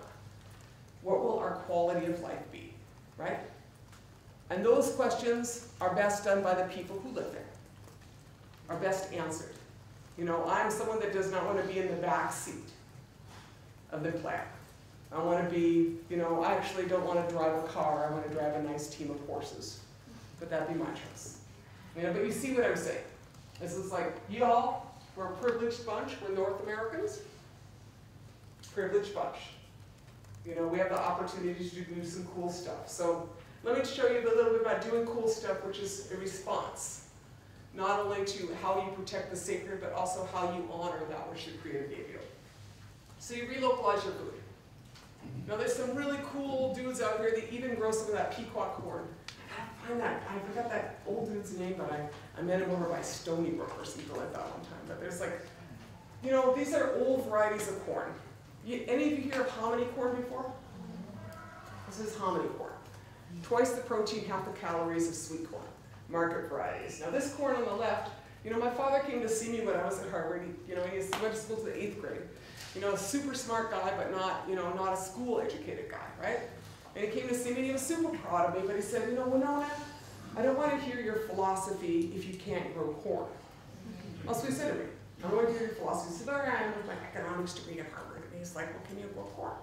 What will our quality of life be, right? And those questions are best done by the people who live there, are best answered. You know, I'm someone that does not want to be in the back seat of the plan. I want to be, you know, I actually don't want to drive a car, I want to drive a nice team of horses. But that'd be my choice. You know, but you see what I'm saying. This is like, y'all, we're a privileged bunch, we're North Americans. Privileged bunch. You know, we have the opportunity to do some cool stuff. So let me show you a little bit about doing cool stuff, which is a response. Not only to how you protect the sacred, but also how you honor that which the Creator gave you. So you relocalize your food. Now there's some really cool dudes out here that even grow some of that pequot corn. I forgot that old dude's name, but I met him over by Stony Brook or something like that one time. But there's like, you know, these are old varieties of corn. Any of you hear of hominy corn before? This is hominy corn. Twice the protein, half the calories of sweet corn. Market varieties. Now this corn on the left, you know, my father came to see me when I was at Harvard. He went to school to the 8th grade. You know, a super smart guy, but not, you know, not a school educated guy, right? And he came to see me and he was super proud of me, but he said, you know, Winona, I don't want to hear your philosophy if you can't grow corn. That's what he said to me. I don't want to hear your philosophy. He said, there I am with my economics degree at Harvard. And he's like, well, can you grow corn?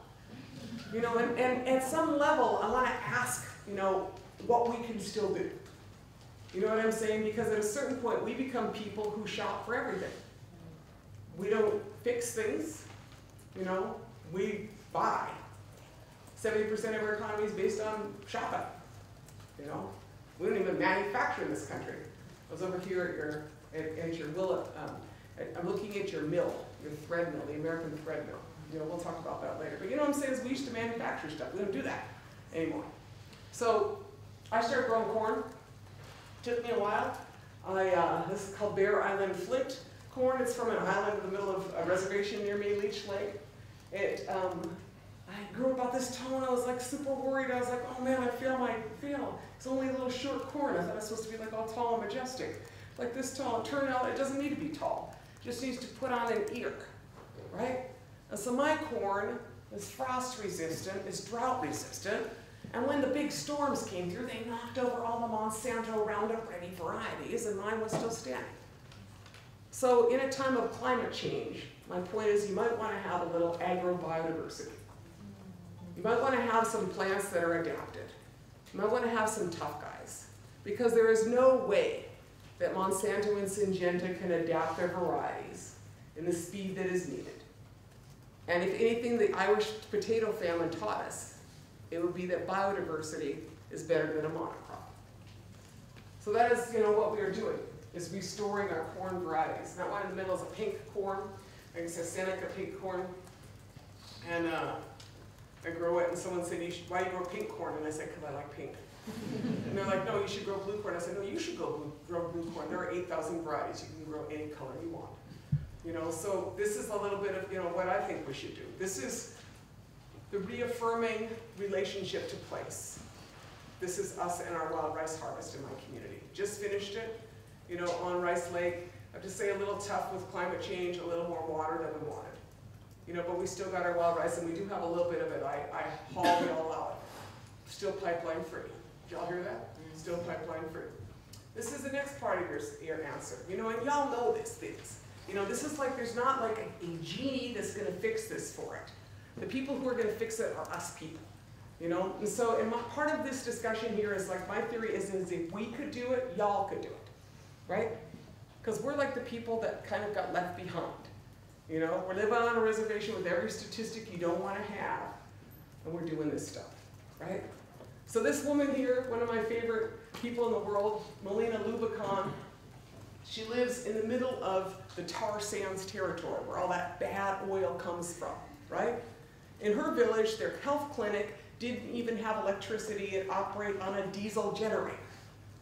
You know, and at some level, I want to ask, you know, what we can still do. You know what I'm saying? Because at a certain point, we become people who shop for everything. We don't fix things, you know, we buy. 70% of our economy is based on shopping, you know. We don't even manufacture in this country. I was over here at your mill, I'm looking at your mill, your thread mill, the American thread mill. You know, we'll talk about that later. But you know what I'm saying is we used to manufacture stuff. We don't do that anymore. So I started growing corn. Took me a while. This is called Bear Island Flint corn. It's from an island in the middle of a reservation near me, Leech Lake. I grew about this tall and I was like super worried. I was like, oh man, I feel. It's only a little short corn. I thought it was supposed to be like all tall and majestic. Like this tall. It turned out it doesn't need to be tall. It just needs to put on an ear, right? And so my corn is frost resistant, is drought resistant. And when the big storms came through, they knocked over all the Monsanto Roundup Ready varieties, and mine was still standing. So in a time of climate change, my point is you might want to have a little agrobiodiversity. You might want to have some plants that are adapted. You might want to have some tough guys. Because there is no way that Monsanto and Syngenta can adapt their varieties in the speed that is needed. And if anything the Irish potato famine taught us, it would be that biodiversity is better than a monocrop. So that is, you know, what we are doing, is restoring our corn varieties. That one in the middle is a pink corn. Like I said, Seneca pink corn. And I grow it, and someone said, why do you grow pink corn? And I said, because I like pink. And they're like, no, you should grow blue corn. I said, no, you should grow blue corn. There are 8,000 varieties. You can grow any color you want. You know, so this is a little bit of, you know, what I think we should do. This is the reaffirming relationship to place. This is us and our wild rice harvest in my community. Just finished it, you know, on Rice Lake. I have to say a little tough with climate change, a little more water than we wanted. You know, but we still got our wild rice, and we do have a little bit of it. I haul it all out. Still pipeline free. Did y'all hear that? Still pipeline free. This is the next part of your answer. You know, and y'all know these things. You know, this is like, there's not like a genie that's going to fix this for it. The people who are going to fix it are us people. You know, and so part of this discussion here is like, my theory is if we could do it, y'all could do it, right? Because we're like the people that kind of got left behind. You know, we're living on a reservation with every statistic you don't want to have, and we're doing this stuff, right? So this woman here, one of my favorite people in the world, Melina Rubicon, she lives in the middle of the tar sands territory where all that bad oil comes from, right? In her village, their health clinic didn't even have electricity and operate on a diesel generator,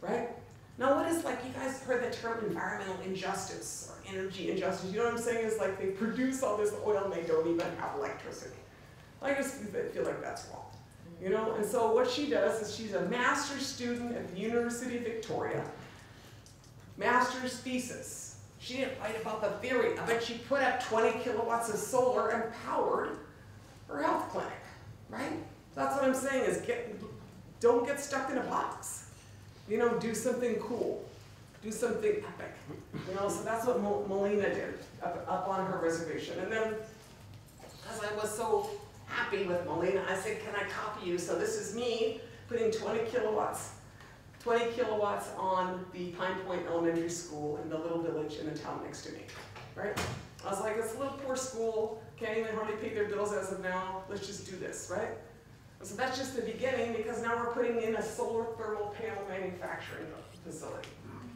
right? Now what is, like, you guys heard the term environmental injustice or energy injustice. You know what I'm saying? Is like they produce all this oil and they don't even have electricity. I just feel like that's wrong. You know, and so what she does is she's a master's student at the University of Victoria. Master's thesis. She didn't write about the theory of it. She put up 20 kilowatts of solar and powered her health clinic, right? That's what I'm saying is don't get stuck in a box. You know, do something cool. Do something epic. You know, so that's what Melina did up on her reservation. And then, as I was so happy with Melina, I said, can I copy you? So this is me putting 20 kilowatts on the Pine Point Elementary School in the little village in the town next to me, right? I was like, it's a little poor school, can't even hardly pay their bills as of now, let's just do this, right? And so that's just the beginning, because now we're putting in a solar thermal panel manufacturing facility,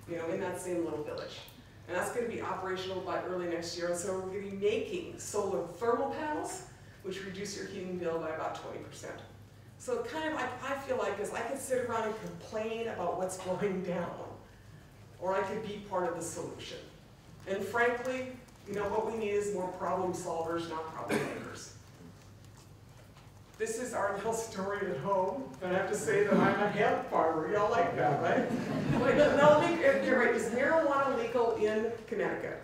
you know, in that same little village. And that's going to be operational by early next year, and so we're going to be making solar thermal panels, which reduce your heating bill by about 20%. So kind of, I feel like, is I could sit around and complain about what's going down, or I could be part of the solution. And frankly, you know, what we need is more problem solvers, not problem makers. This is our little story at home, and I have to say that I'm a hemp farmer. Y'all like that, right? Wait, no, you're right. Is marijuana legal in Connecticut?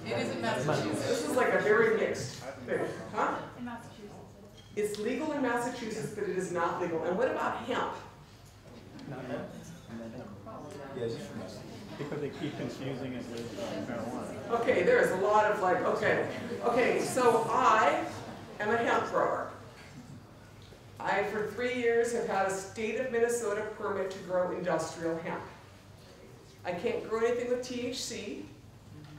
It is in Massachusetts. This is like a very mixed thing, huh? In Massachusetts. It's legal in Massachusetts, but it is not legal. And what about hemp? Because they keep confusing it with marijuana. Okay, there's a lot of like, okay, so I am a hemp grower. I, for 3 years, have had a state of Minnesota permit to grow industrial hemp. I can't grow anything with THC.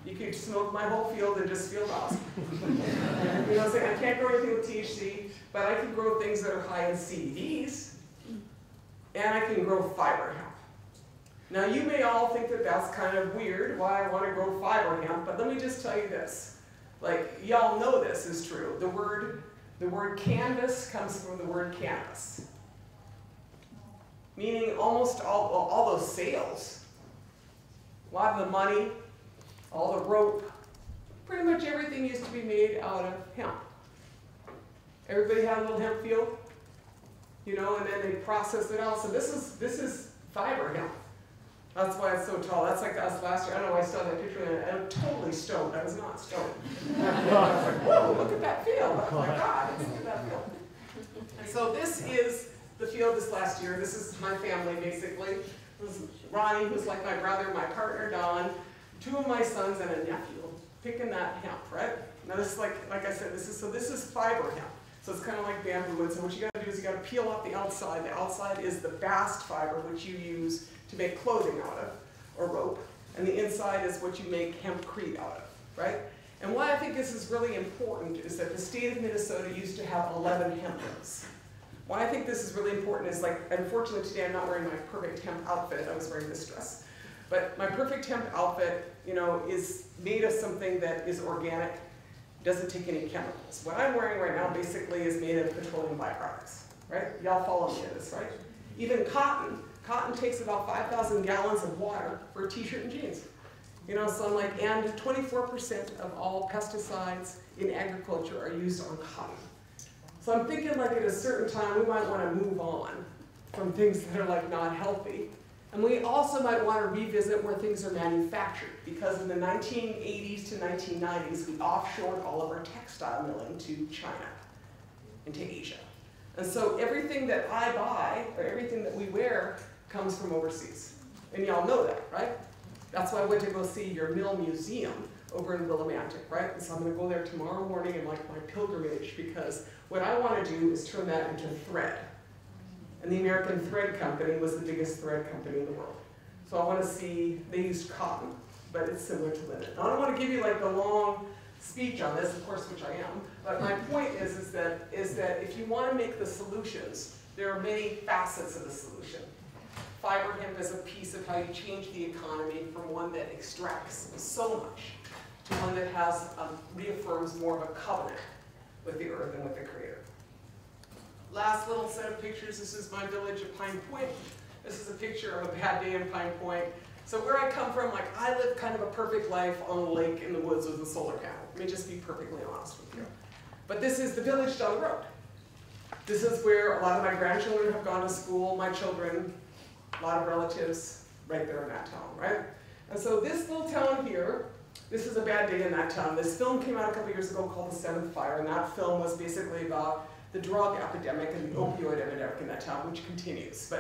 You could smoke my whole field and just feel awesome. You know what I'm saying? I can't grow anything with THC, but I can grow things that are high in CBDs, and I can grow fiber hemp. Now, you may all think that that's kind of weird, why I want to grow fiber hemp, but let me just tell you this. Like, y'all know this is true. The word canvas comes from the word cannabis, meaning almost all those sales, a lot of the money, all the rope, pretty much everything used to be made out of hemp. Everybody had a little hemp field, you know, and then they process it out. So this is fiber hemp. That's why it's so tall. That's like us last year. I don't know why I saw that picture, and I'm totally stoned. I was not stoned. I was like, whoa, look at that field. Oh my God, look at that field. And so this is the field this last year. This is my family, basically. This is Ronnie, who's like my brother, my partner, Don, 2 of my sons, and a nephew, picking that hemp, right? Now this is like I said, this is fiber hemp. So it's kind of like bamboo wood. So what you got to do is you got to peel off the outside. The outside is the bast fiber, which you use to make clothing out of, or rope. And the inside is what you make hempcrete out of, right? And why I think this is really important is that the state of Minnesota used to have 11 hemp mills. Why I think this is really important is, like, unfortunately today I'm not wearing my perfect hemp outfit. I was wearing this dress. But my perfect hemp outfit, you know, is made of something that is organic, doesn't take any chemicals. What I'm wearing right now basically is made of petroleum byproducts, right? Y'all follow me in this, right? Even cotton takes about 5,000 gallons of water for a t-shirt and jeans. You know, so I'm like, and 24% of all pesticides in agriculture are used on cotton. So I'm thinking, like, at a certain time we might want to move on from things that are like not healthy. And we also might want to revisit where things are manufactured, because in the 1980s to 1990s, we offshored all of our textile milling to China and to Asia. And so everything that I buy, or everything that we wear, comes from overseas. And y'all know that, right? That's why I went to go see your mill museum over in Willimantic, right? And so I'm going to go there tomorrow morning in like my pilgrimage, because what I want to do is turn that into thread. And the American Thread Company was the biggest thread company in the world. So I want to see, they used cotton, but it's similar to linen. Now, I don't want to give you like the long speech on this, of course, which I am. But my point is that if you want to make the solutions, there are many facets of the solution. Fiber hemp is a piece of how you change the economy from one that extracts so much to one that has reaffirms more of a covenant with the earth and with the Creator. Last little set of pictures. This is my village at Pine Point. This is a picture of a bad day in Pine Point. So where I come from, like, I live kind of a perfect life on a lake in the woods with a solar panel. Let me just be perfectly honest with you. But this is the village down the road. This is where a lot of my grandchildren have gone to school, my children, a lot of relatives right there in that town, right? And so this little town here, this is a bad day in that town. This film came out a couple years ago called The Seventh Fire, and that film was basically about the drug epidemic and the opioid epidemic in that town, which continues.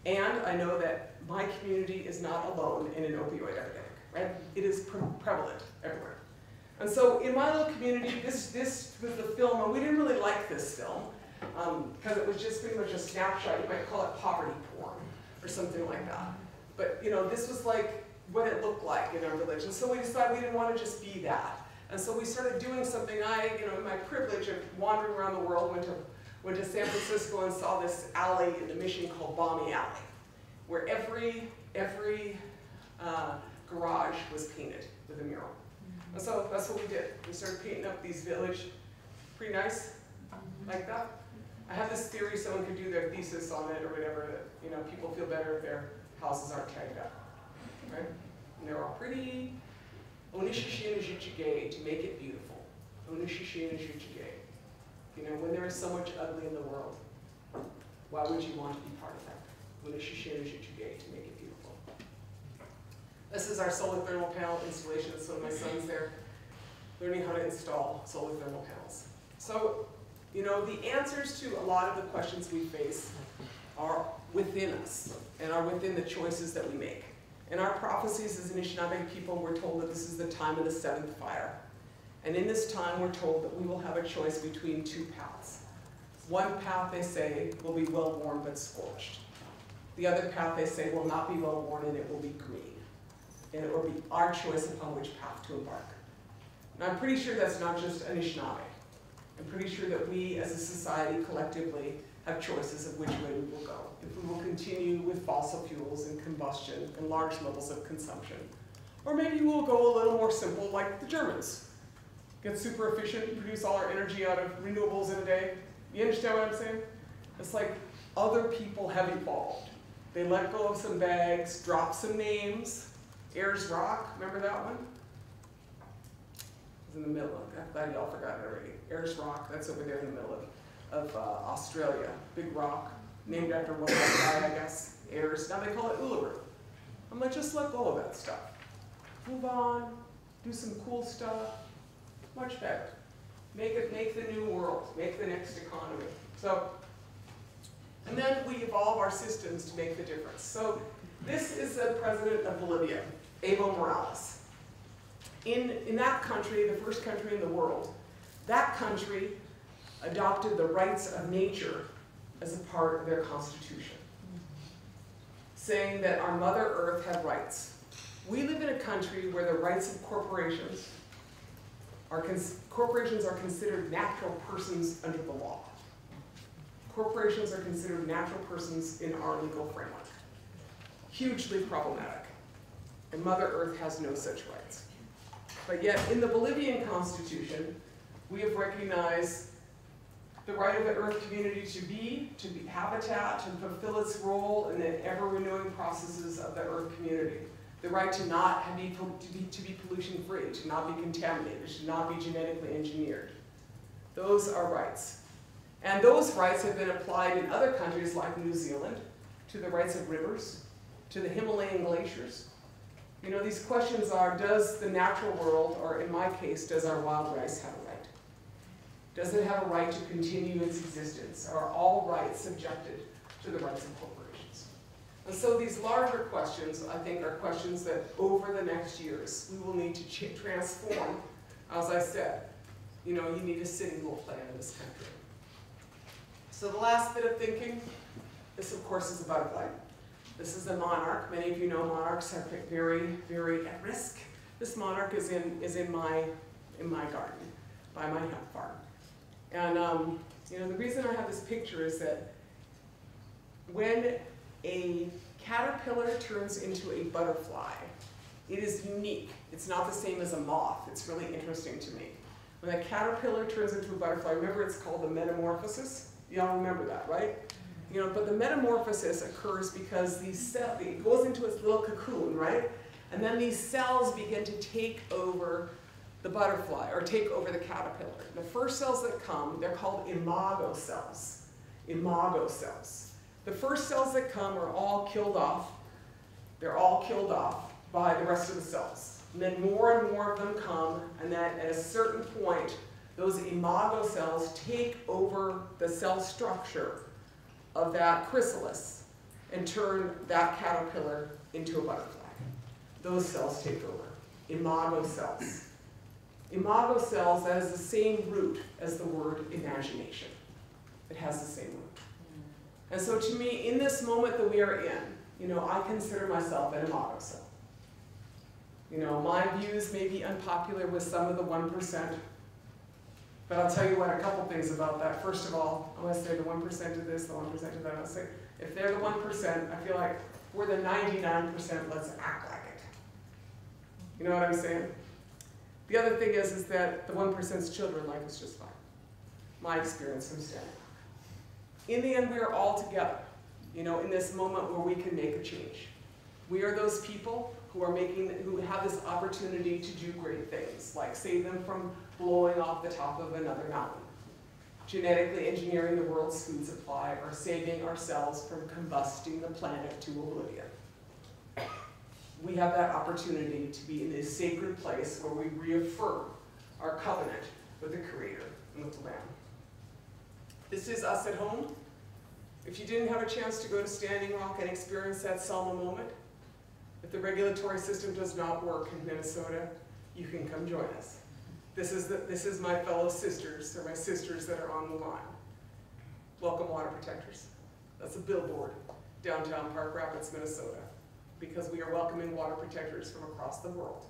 And I know that my community is not alone in an opioid epidemic, right? It is prevalent everywhere. And so in my little community, this was the film, and we didn't really like this film because it was just pretty much a snapshot. You might call it poverty porn or something like that. But you know, this was like what it looked like in our village. And so we decided we didn't want to just be that. And so we started doing something. In my privilege of wandering around the world, went to San Francisco and saw this alley in the Mission called Balmy Alley, where every garage was painted with a mural. And so that's what we did. We started painting up these village, pretty nice, like that. I have this theory someone could do their thesis on it or whatever, that people feel better if their houses aren't tagged up, right? And they're all pretty. Onishishinajuchige, to make it beautiful. Onishishinajuchige. When there is so much ugly in the world, why would you want to be part of that? Onishishinajuchige, to make it beautiful. This is our solar thermal panel installation. It's one of my sons there, learning how to install solar thermal panels. So, the answers to a lot of the questions we face are within us and are within the choices that we make. In our prophecies as Anishinabe people, we're told that this is the time of the seventh fire. And in this time, we're told that we will have a choice between two paths. One path, they say, will be well-worn but scorched. The other path, they say, will not be well-worn and it will be green. And it will be our choice upon which path to embark. And I'm pretty sure that's not just Anishinaabe. I'm pretty sure that we as a society collectively have choices of which way we will go. If we will continue with fossil fuels and combustion and large levels of consumption. Or maybe we'll go a little more simple like the Germans. Get super efficient, produce all our energy out of renewables in a day. You understand what I'm saying? It's like other people have evolved. They let go of some bags, drop some names. Ayers Rock, remember that one? It was in the middle of, I'm glad y'all forgot it already. Ayers Rock, that's over there in the middle of Australia. Big rock, named after one guy, I guess. Ayers, now they call it Uluru. I'm like, just let go of that stuff. Move on, do some cool stuff. Much better. Make the new world, make the next economy. So, and then we evolve our systems to make the difference. So, this is the president of Bolivia, Evo Morales. In that country, the first country in the world, that country adopted the rights of nature as a part of their constitution, saying that our Mother Earth had rights. We live in a country where the rights of corporations are considered natural persons under the law. Corporations are considered natural persons in our legal framework. Hugely problematic. And Mother Earth has no such rights. But yet, in the Bolivian Constitution, we have recognized the right of the Earth community to be habitat, to fulfill its role in the ever-renewing processes of the Earth community. The right to not be pollution-free, to not be contaminated, to not be genetically engineered. Those are rights. And those rights have been applied in other countries like New Zealand, to the rights of rivers, to the Himalayan glaciers. These questions are, does the natural world, or in my case, does our wild rice have a right? Does it have a right to continue its existence? Are all rights subjected to the rights of corporations? And so these larger questions, I think, are questions that over the next years, we will need to transform. As I said, you need a city-level plan in this country. So the last bit of thinking, this of course is a butterfly. This is a monarch. Many of you know monarchs are very, very at risk. This monarch is in my in my garden, by my hemp farm. And you know, the reason I have this picture is that when a caterpillar turns into a butterfly, it is unique. It's not the same as a moth. It's really interesting to me. When a caterpillar turns into a butterfly, remember it's called the metamorphosis? Y'all remember that, right? You know, but the metamorphosis occurs because these cells, it goes into its little cocoon, right? And then these cells begin to take over the butterfly, or take over the caterpillar. The first cells that come, they're called imago cells. Imago cells. The first cells that come are all killed off. They're all killed off by the rest of the cells. And then more and more of them come, and then at a certain point, those imago cells take over the cell structure of that chrysalis and turn that caterpillar into a butterfly. Those cells take over. Imago cells. Imago cells, that is the same root as the word imagination. It has the same root. And so to me, in this moment that we are in, you know, I consider myself an imago cell. You know, my views may be unpopular with some of the 1%, but I'll tell you what, a couple things about that. First of all, I want to say the 1% of this, the 1% of that. I want to say, if they're the 1%, I feel like we're the 99%, let's act like it. You know what I'm saying? The other thing is that the 1%'s children, life is just fine. My experience from standing. In the end, we are all together, you know, in this moment where we can make a change. We are those people who have this opportunity to do great things, like save them from blowing off the top of another mountain, genetically engineering the world's food supply, or saving ourselves from combusting the planet to oblivion. We have that opportunity to be in this sacred place where we reaffirm our covenant with the Creator and with the Lamb. This is us at home. If you didn't have a chance to go to Standing Rock and experience that Selma moment, if the regulatory system does not work in Minnesota, you can come join us. This is my fellow sisters, or my sisters that are on the line. Welcome, water protectors. That's a billboard, downtown Park Rapids, Minnesota, because we are welcoming water protectors from across the world.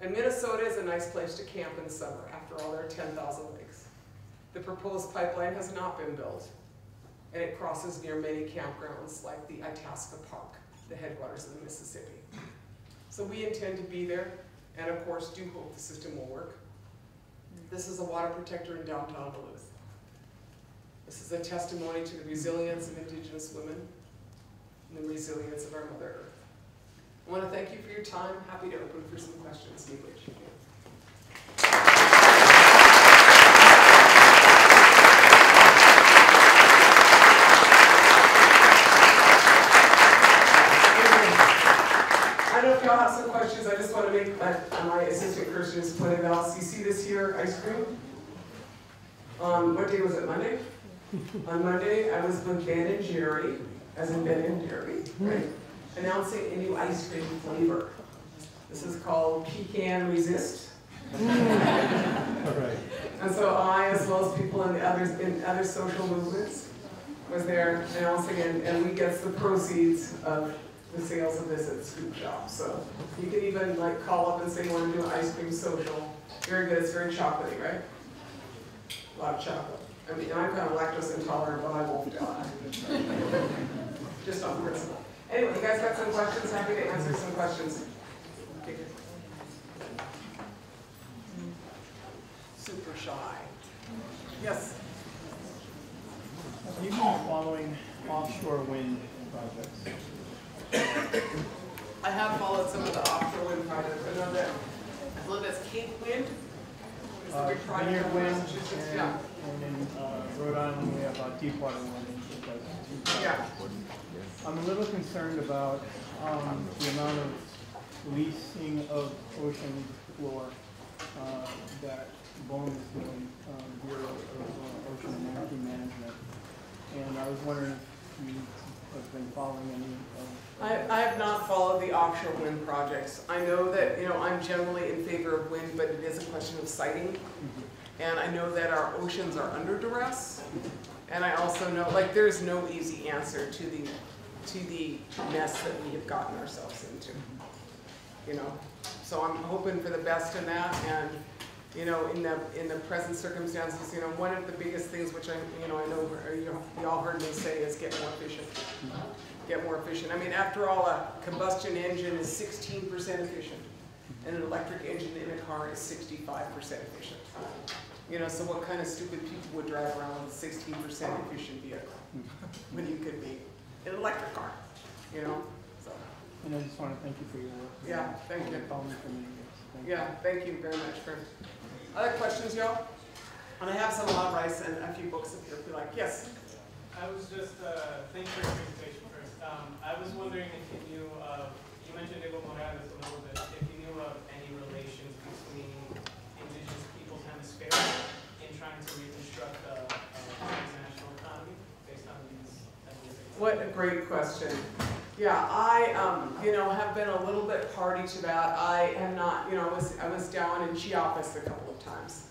And Minnesota is a nice place to camp in the summer, after all there are 10,000 lakes. The proposed pipeline has not been built, and it crosses near many campgrounds like the Itasca Park, the headwaters of the Mississippi. So we intend to be there, and of course do hope the system will work. This is a water protector in downtown Duluth. This is a testimony to the resilience of Indigenous women and the resilience of our Mother Earth. I want to thank you for your time. Happy to open for some questions. I don't know if y'all have some questions. I just want to make my assistant Kirsten has pointed out. So you see this here, ice cream? What day was it, Monday? On Monday, I was with Ben and Jerry, as in Ben and Jerry, right? Announcing a new ice cream flavor. This is called Pecan Resist. Okay. And so I, as well as people in other social movements, was there announcing it, and we get the proceeds of the sales of this at the Scoop Shop. So you can even like call up and say you want to do an ice cream social. Very good. It's very chocolatey, right? A lot of chocolate. I mean, I'm kind of lactose intolerant, but I won't die. Just on principle. Anyway, you guys got some questions? Happy to answer some questions. Super shy. Yes? Have you been following offshore wind projects? I have followed some of the offshore wind projects. I know that. I believe that's Cape Wind. It's the big project Vineyard in Wind, Massachusetts. and, Yeah. and in Rhode Island we have Deepwater Wind. Yeah. I'm a little concerned about the amount of leasing of ocean floor that BOEM is doing, Bureau of Ocean and Energy Management. And I was wondering if you have been following any of... I have not followed the offshore wind projects. I know that, you know, I'm generally in favor of wind, but it is a question of siting. And I know that our oceans are under duress. And I also know, like, there's no easy answer to the mess that we have gotten ourselves into, you know. So I'm hoping for the best in that, and you know, in the present circumstances, you know, one of the biggest things which I know you all heard me say is get more efficient. Get more efficient. I mean, after all, a combustion engine is 16% efficient, and an electric engine in a car is 65% efficient. You know, so what kind of stupid people would drive around with a 16% efficient vehicle when you could be in an electric car? You know. So. And I just want to thank you for your work. Yeah, thank you. For many years. Yeah, thank you very much for. Other questions, y'all? And I have some law rice and a few books if you're like, yes. I was just thanks for your presentation first. I was wondering if you knew you mentioned Evo Morales a little bit, if you knew of any relations between indigenous peoples' hemisphere in trying to reconstruct the transnational economy based on these ideas. What a great question. Yeah, I have been a little bit party to that. I am not, I was down in Chiapas a couple of times.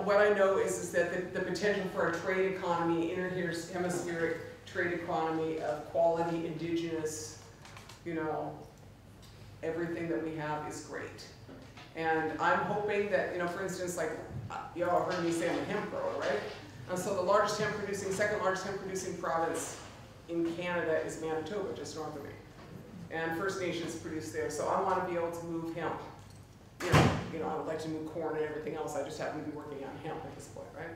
What I know is that the potential for a trade economy, interhemispheric trade economy of quality, indigenous, everything that we have is great. And I'm hoping that, for instance, like, y'all heard me say I'm a hemp grower, right? And so the second largest hemp producing province in Canada is Manitoba, just north of me. And First Nations produce there, so I want to be able to move hemp. I would like to move corn and everything else. I just happen to be working on hemp at this point, right?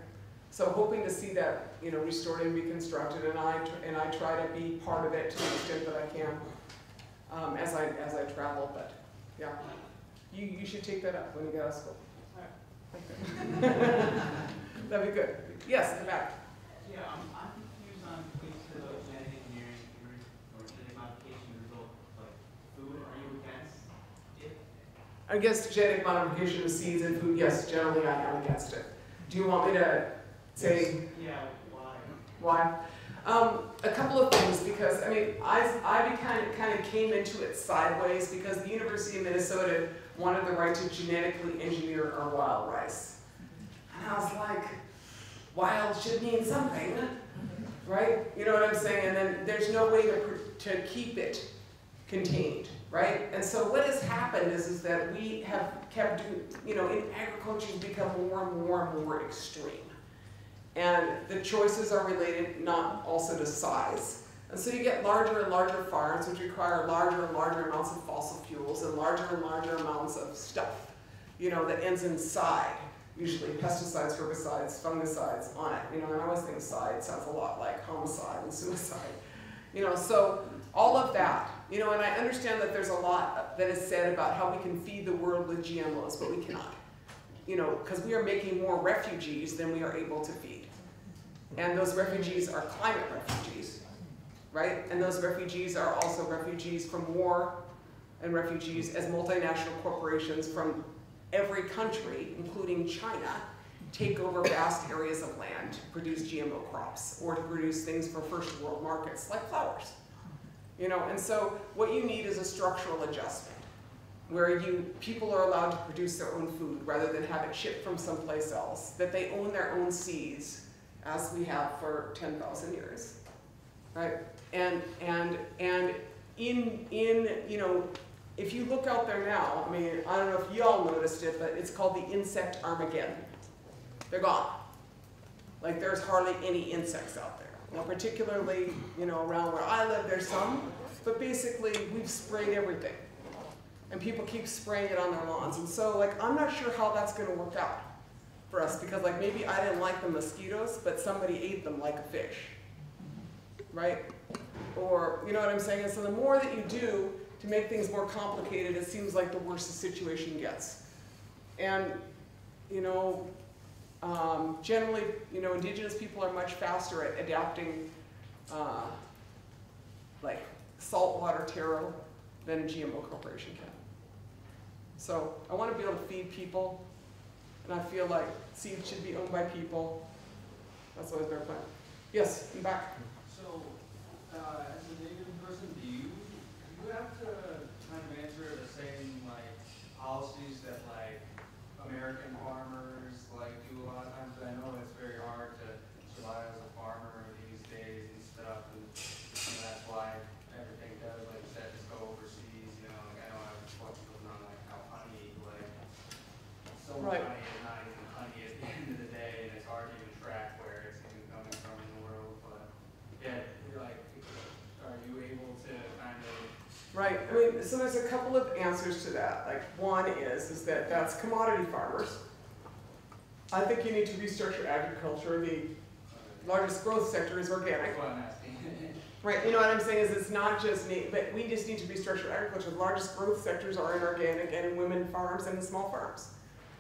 So hoping to see that, restored and reconstructed, and I try to be part of it to the extent that I can as I travel. But yeah, you should take that up when you get out of school. All right. That'd be good. Yes, in the back. Yeah, I'm confused on the genetic engineering or genetic modification result like food. Are you against it? I guess genetic modification of seeds and food, yes, generally I am against it. Do you want me to say? Yeah, why? Why? A couple of things, because I kind of came into it sideways because the University of Minnesota wanted the right to genetically engineer our wild rice. And I was like, wild should mean something, right? You know what I'm saying? And then there's no way to keep it contained, right? And so what has happened is that we have kept doing, in agriculture has become more and more and more extreme. And the choices are related not also to size. And so you get larger and larger farms which require larger and larger amounts of fossil fuels and larger amounts of stuff, that ends in side. Usually pesticides, herbicides, fungicides on it. And I always think side sounds a lot like homicide and suicide. So all of that. And I understand that there's a lot that is said about how we can feed the world with GMOs, but we cannot. Because we are making more refugees than we are able to feed. And those refugees are climate refugees, right? And those refugees are also refugees from war and refugees as multinational corporations from every country, including China, take over vast areas of land to produce GMO crops or to produce things for first world markets like flowers. And so what you need is a structural adjustment where people are allowed to produce their own food rather than have it shipped from someplace else, that they own their own seeds as we have for 10,000 years, right? And if you look out there now, I don't know if y'all noticed it, but it's called the insect Armageddon. They're gone. Like there's hardly any insects out there. Particularly, around where I live, there's some, but basically we've sprayed everything. And people keep spraying it on their lawns. And so, I'm not sure how that's going to work out for us because, maybe I didn't like the mosquitoes, but somebody ate them like a fish, right? Or, you know what I'm saying? And so the more that you do to make things more complicated, it seems like the worse the situation gets. And, generally, indigenous people are much faster at adapting, saltwater taro than a GMO corporation can. So I want to be able to feed people, and I feel like seeds should be owned by people. That's always their plan. Yes, in back. So, as a Native person, do you have to kind of answer the same policies that American farmers do a lot of times? I know it's very hard to survive as a farmer these days and stuff, and that's why everything does, like you said, just go overseas. I know I have questions on how honey Right, I mean, so there's a couple of answers to that. Like, one is that that's commodity farmers. I think you need to restructure agriculture. The largest growth sector is organic. That's what I'm asking. Right, you know what I'm saying is it's not just but we just need to restructure agriculture. The largest growth sectors are in organic and in women farms and in small farms.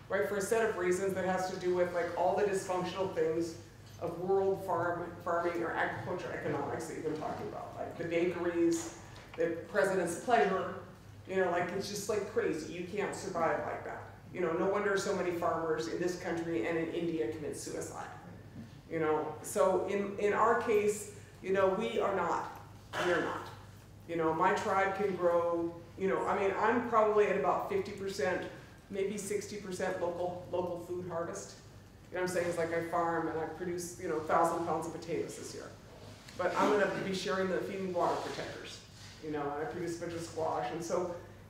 Right, for a set of reasons that has to do with like all the dysfunctional things of rural farming or agriculture economics that you've been talking about. Like the vagaries, the president's pleasure, you know, like it's just like crazy. You can't survive like that. You know, no wonder so many farmers in this country and in India commit suicide. You know, so in our case, you know, we're not. You know, my tribe can grow, you know, I mean, I'm probably at about 50%, maybe 60% local food harvest. You know what I'm saying? It's like I farm and I produce, you know, 1,000 pounds of potatoes this year. But I'm gonna be sharing the feeding water protectors. You know, and I produce a bunch of squash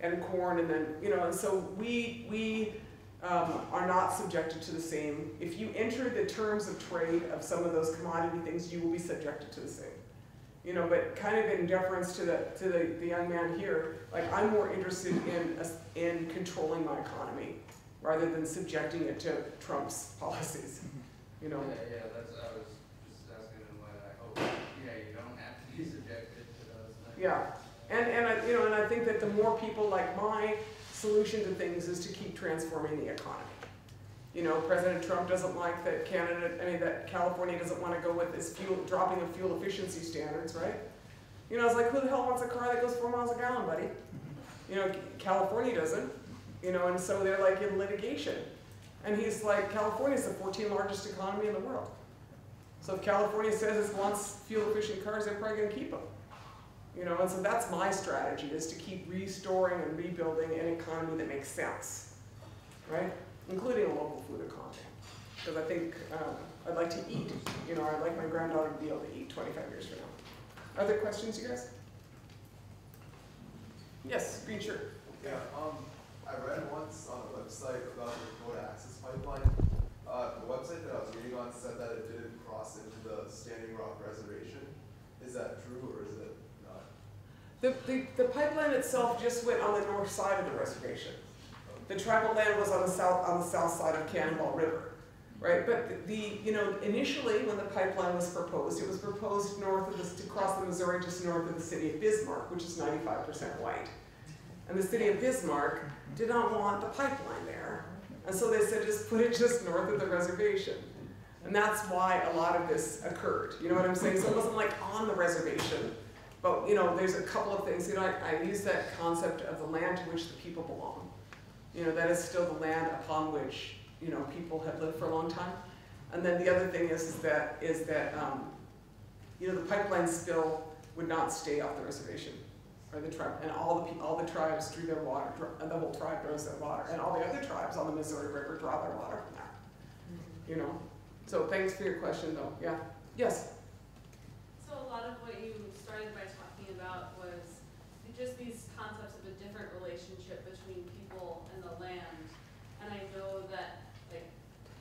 and corn, and then, you know, and so we are not subjected to the same. If you enter the terms of trade of some of those commodity things, you will be subjected to the same. You know, but kind of in deference to the young man here, like I'm more interested in controlling my economy rather than subjecting it to Trump's policies. You know. Yeah, that's I was just asking him what I hope. Yeah, you don't have to be subjected to those things. Yeah, and I, you know, and I think that the more people like my solution to things is to keep transforming the economy. You know, President Trump doesn't like that that California doesn't want to go with this dropping of fuel efficiency standards, right? You know, it's like, who the hell wants a car that goes 4 miles a gallon, buddy? You know, California doesn't, you know, and so they're like in litigation. And he's like, California's the 14th largest economy in the world. So if California says it wants fuel efficient cars, they're probably gonna keep them. You know, and so that's my strategy, is to keep restoring and rebuilding an economy that makes sense, right? Including a local food economy. Because I think I'd like to eat. You know, I'd like my granddaughter to be able to eat 25 years from now. Other questions, you guys? Yes, green shirt. Yeah, I read once on a website about the Dakota access pipeline. The website that I was reading on said that it didn't cross into the Standing Rock Reservation. Is that true, or is it not? The pipeline itself just went on the north side of the reservation. The tribal land was on the south side of Cannonball River, right? But you know, initially when the pipeline was proposed, it was proposed north of to cross the Missouri, just north of the city of Bismarck, which is 95% white. And the city of Bismarck did not want the pipeline there, and so they said just put it just north of the reservation. And that's why a lot of this occurred. You know what I'm saying? So it wasn't like on the reservation, but you know, there's a couple of things. You know, I use that concept of the land to which the people belong. You know, that is still the land upon which, you know, people have lived for a long time. And then the other thing is that you know, the pipeline spill would not stay off the reservation, or the tribe, and all the tribes drew their water, and the whole tribe draws their water, and all the other tribes on the Missouri River draw their water from that. You know, so thanks for your question, though. Yeah. Yes. So a lot of what you started by talking about was just these concepts of a different relationship between people and the land. And I know that, like,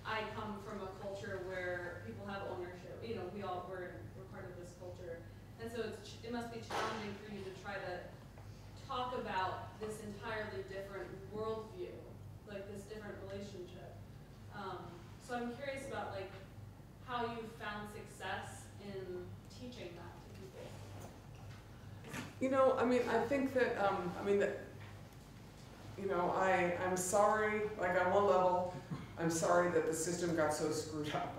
I come from a culture where people have ownership. You know, we're part of this culture. And so it must be challenging for you to try to talk about this entirely different worldview, like this different relationship. So I'm curious about, like, how you found success in teaching that to people. You know, I mean, I think that, you know, I'm sorry, like on one level, I'm sorry that the system got so screwed up.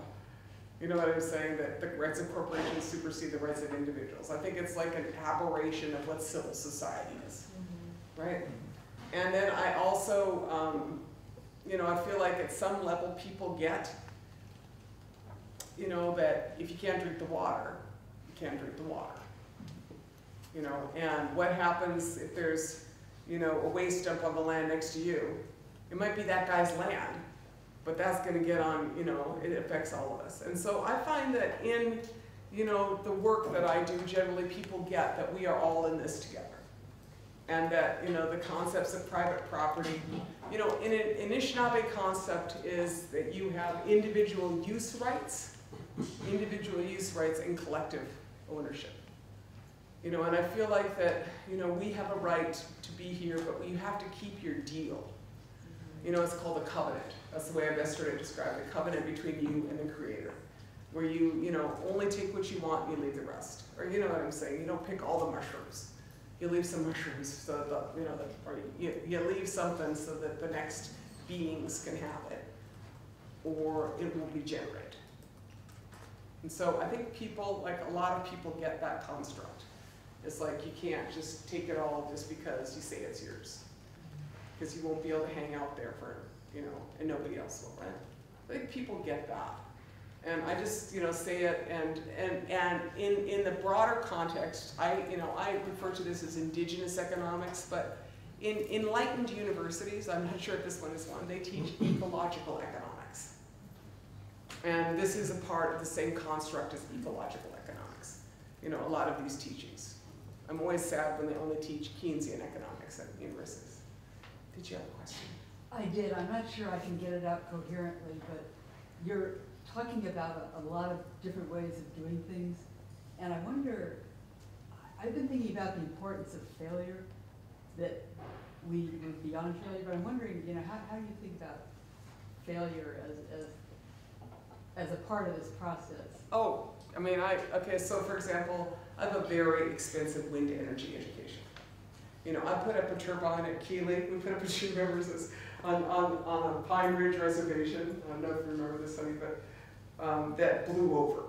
You know what I'm saying? That the rights of corporations supersede the rights of individuals. I think it's like an aberration of what civil society is, right? And then I also, you know, I feel like at some level people get, you know, that if you can't drink the water, you can't drink the water. You know, and what happens if there's, you know, a waste dump on the land next to you? It might be that guy's land, but that's going to get on, you know, it affects all of us. And so I find that in, you know, the work that I do, generally people get that we are all in this together. And that, you know, the concepts of private property, you know, in an Anishinaabe concept is that you have individual use rights and collective ownership. You know, and I feel like that, you know, we have a right to be here, but you have to keep your deal. You know, it's called a covenant. That's the way I best sort of describe it, a covenant between you and the Creator, where you know, only take what you want and you leave the rest. Or you know what I'm saying, you don't pick all the mushrooms. You leave some mushrooms so that, you know, or you leave something so that the next beings can have it, or it will be generated. And so I think people, like a lot of people get that construct. It's like you can't just take it all just because you say it's yours. Because you won't be able to hang out there for, you know, and nobody else will, right? I think people get that. And I just, you know, say it, and in the broader context, I refer to this as Indigenous Economics, but in enlightened universities, I'm not sure if this one is one, they teach ecological economics. And this is a part of the same construct as ecological economics, you know, a lot of these teachings. I'm always sad when they only teach Keynesian economics at universities. Did you have a question? I did. I'm not sure I can get it out coherently, but you're talking about a lot of different ways of doing things. And I wonder, I've been thinking about the importance of failure, that we move beyond failure, but I'm wondering, you know, how do you think about failure as a part of this process? Oh, I mean, okay, so for example, I have a very expensive wind energy education. You know, I put up a turbine at Keeley. We put up a, she remembers this, on a Pine Ridge reservation. I don't know if you remember this, honey, but that blew over.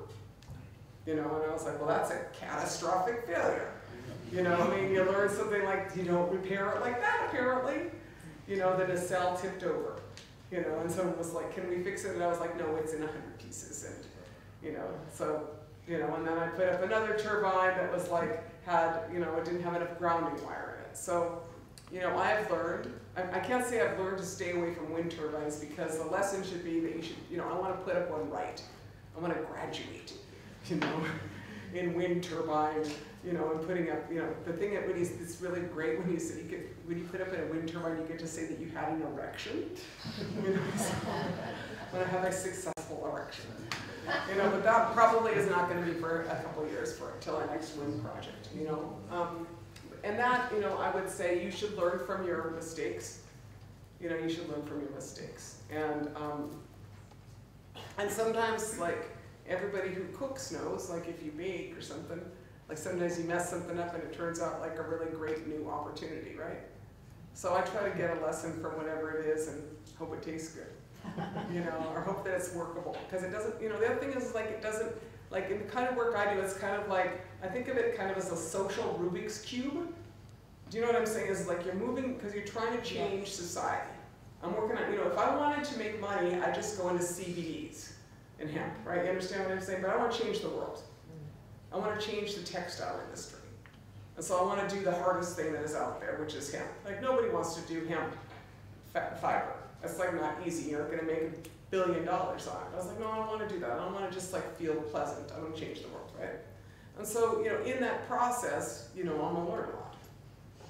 You know, and I was like, well, that's a catastrophic failure. You know, I mean, you learn something like you don't repair it like that, apparently. You know, the nacelle tipped over. You know, and someone was like, can we fix it? And I was like, no, it's in 100 pieces. And, you know, so, you know, and then I put up another turbine that was like, you know, it didn't have enough grounding wire in it. So, you know, I've learned, I can't say I've learned to stay away from wind turbines because the lesson should be that you should, you know, I want to put up one right. I want to graduate, you know, in wind turbine, you know, and putting up, you know, the thing that really it's really great when you say when you put up in a wind turbine, you get to say that you had an erection. You know, so when I have a successful erection. You know, but that probably is not going to be for a couple of years till our next wind project, you know. And that, you know, I would say you should learn from your mistakes. You know, you should learn from your mistakes. And sometimes, like, everybody who cooks knows, like if you bake or something, like sometimes you mess something up and it turns out like a really great new opportunity, right? So I try to get a lesson from whatever it is and hope it tastes good. You know, or hope that it's workable. Because it doesn't, you know, the other thing is like it doesn't, like in the kind of work I do, it's kind of like, I think of it kind of as a social Rubik's Cube. Do you know what I'm saying? It's like you're moving, because you're trying to change society. I'm working on, you know, if I wanted to make money, I just go into CBDs and hemp, right? You understand what I'm saying? But I want to change the world. I want to change the textile industry. And so I want to do the hardest thing that is out there, which is hemp. Like nobody wants to do hemp fiber. That's like not easy. You're not going to make $1 billion on it. I was like, no, I don't want to do that. I don't want to just like feel pleasant. I want to change the world, right? And so, you know, in that process, you know, I'm going to learn a lot.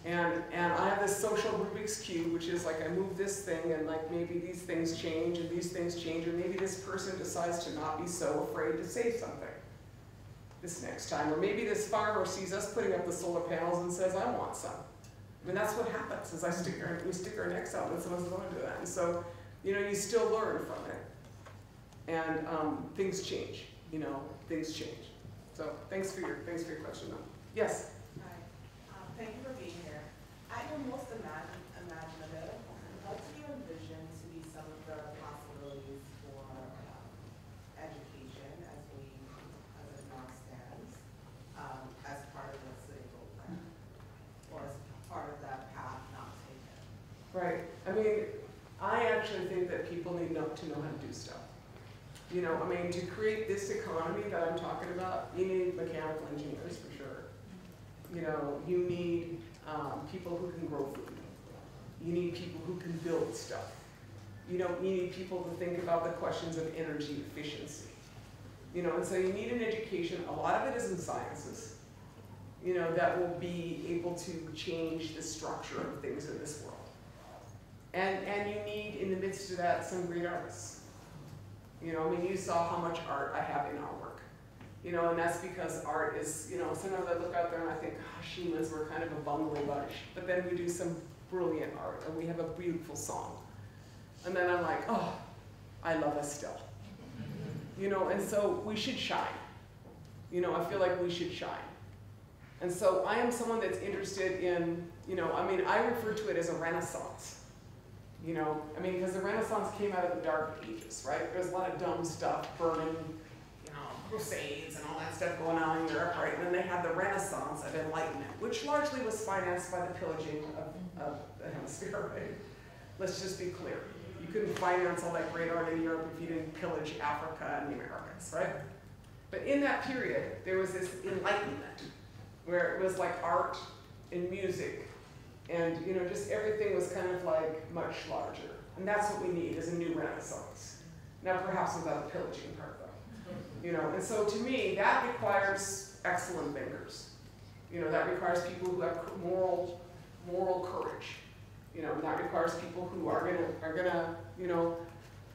And I have this social Rubik's Cube, which is like I move this thing and like maybe these things change and these things change, or maybe this person decides to not be so afraid to say something this next time. Or maybe this farmer sees us putting up the solar panels and says, I want some. I mean, that's what happens is we stick our necks out and someone's going to do that. And so, you know, you still learn from it. And things change, you know, things change. So thanks for your question though. Yes? Hi, thank you for being here. At your most imaginative, what do you envision to be some of the possibilities for education as it now stands, as part of the city goal plan, or as part of that path not taken? Right. I mean, I actually think that people need to know how to do stuff. You know, I mean, to create this economy that I'm talking about, you need mechanical engineers for sure. You know, you need people who can grow food. You need people who can build stuff. You need people to think about the questions of energy efficiency. You know, and so you need an education. A lot of it is in sciences, you know, that will be able to change the structure of things in this world. And you need, in the midst of that, some great artists. You know, I mean, you saw how much art I have in our work. You know, and that's because art is, you know, sometimes I look out there and I think, gosh, humans were kind of a bungling bunch. But then we do some brilliant art, and we have a beautiful song. And then I'm like, oh, I love us still. You know, and so we should shine. You know, I feel like we should shine. And so I am someone that's interested in, you know, I mean, I refer to it as a renaissance. You know, I mean, because the Renaissance came out of the Dark Ages, right? There's a lot of dumb stuff, burning, crusades and all that stuff going on in Europe, right? And then they had the Renaissance of Enlightenment, which largely was financed by the pillaging of the hemisphere, right? Let's just be clear. You couldn't finance all that great art in Europe if you didn't pillage Africa and the Americas, right? But in that period, there was this Enlightenment, where it was like art and music, and you know, just everything was kind of like much larger. And that's what we need, is a new Renaissance. Now, perhaps without the pillaging part, though. You know, and so to me, that requires excellent thinkers. You know, that requires people who have moral courage. You know, and that requires people who are gonna, you know,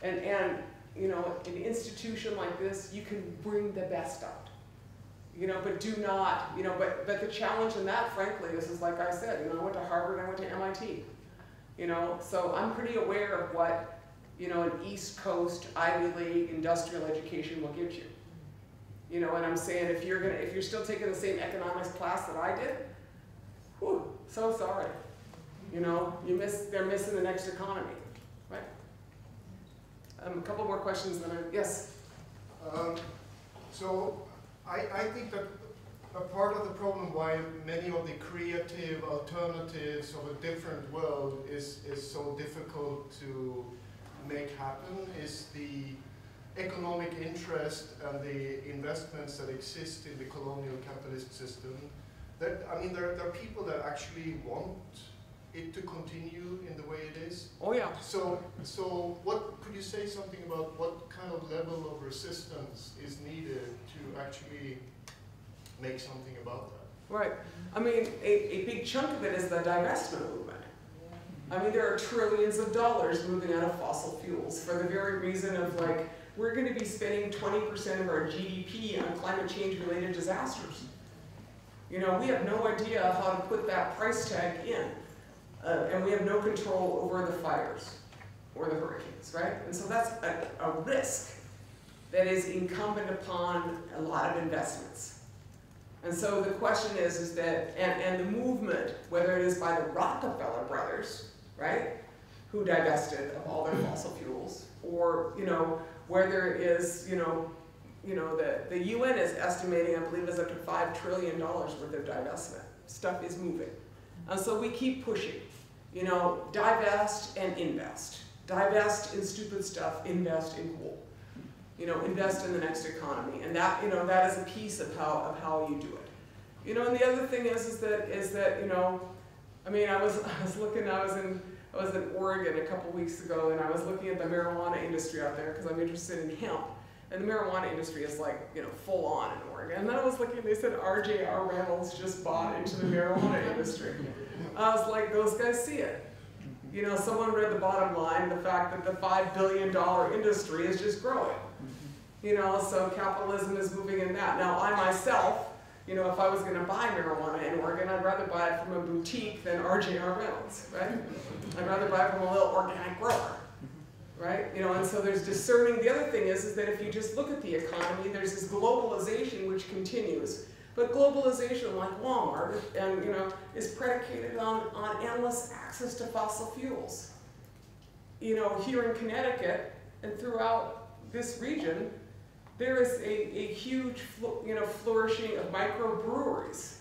and you know, an institution like this, you can bring the best out. You know, but do not, you know, but the challenge in that, frankly, is like I said, you know, I went to Harvard, I went to MIT. You know, so I'm pretty aware of what, you know, an East Coast Ivy League industrial education will give you. You know, and I'm saying if you're still taking the same economics class that I did, whew, so sorry. You know, they're missing the next economy, right? A couple more questions, then yes. So I think that a part of the problem why many of the creative alternatives of a different world is so difficult to make happen is the economic interest and the investments that exist in the colonial capitalist system. I mean, there are people that actually want it to continue in the way it is. Oh yeah. So what could you say something about what kind of level of resistance is needed to actually make something about that? Right. I mean, a big chunk of it is the divestment movement. I mean, there are trillions of dollars moving out of fossil fuels for the very reason of like, we're going to be spending 20% of our GDP on climate change related disasters. You know, we have no idea how to put that price tag in. And we have no control over the fires or the hurricanes, right? And so that's a risk that is incumbent upon a lot of investments. And so the question is that, and the movement, whether it is by the Rockefeller brothers, right, who divested of all their fossil fuels, or, you know, whether it is, you know, the UN is estimating, I believe, it's up to $5 trillion worth of divestment. Stuff is moving. And so we keep pushing, you know, divest and invest. Divest in stupid stuff, invest in cool. You know, invest in the next economy. And that, you know, that is a piece of how you do it. You know, and the other thing is that, you know, I mean, I was in Oregon a couple weeks ago, and I was looking at the marijuana industry out there because I'm interested in hemp. And the marijuana industry is like, you know, full on in Oregon. And then I was looking, they said R.J.R. Reynolds just bought into the marijuana industry. I was like, those guys see it. You know, someone read the bottom line, the fact that the $5 billion industry is just growing. You know, so capitalism is moving in that. Now, I myself, you know, if I was going to buy marijuana in Oregon, I'd rather buy it from a boutique than R.J.R. Reynolds, right? I'd rather buy it from a little organic grower. Right? You know, and so there's discerning. The other thing is that if you just look at the economy, there's this globalization which continues. But globalization, like Walmart, and you know, is predicated on endless access to fossil fuels. You know, here in Connecticut and throughout this region, there is a huge, flourishing of microbreweries,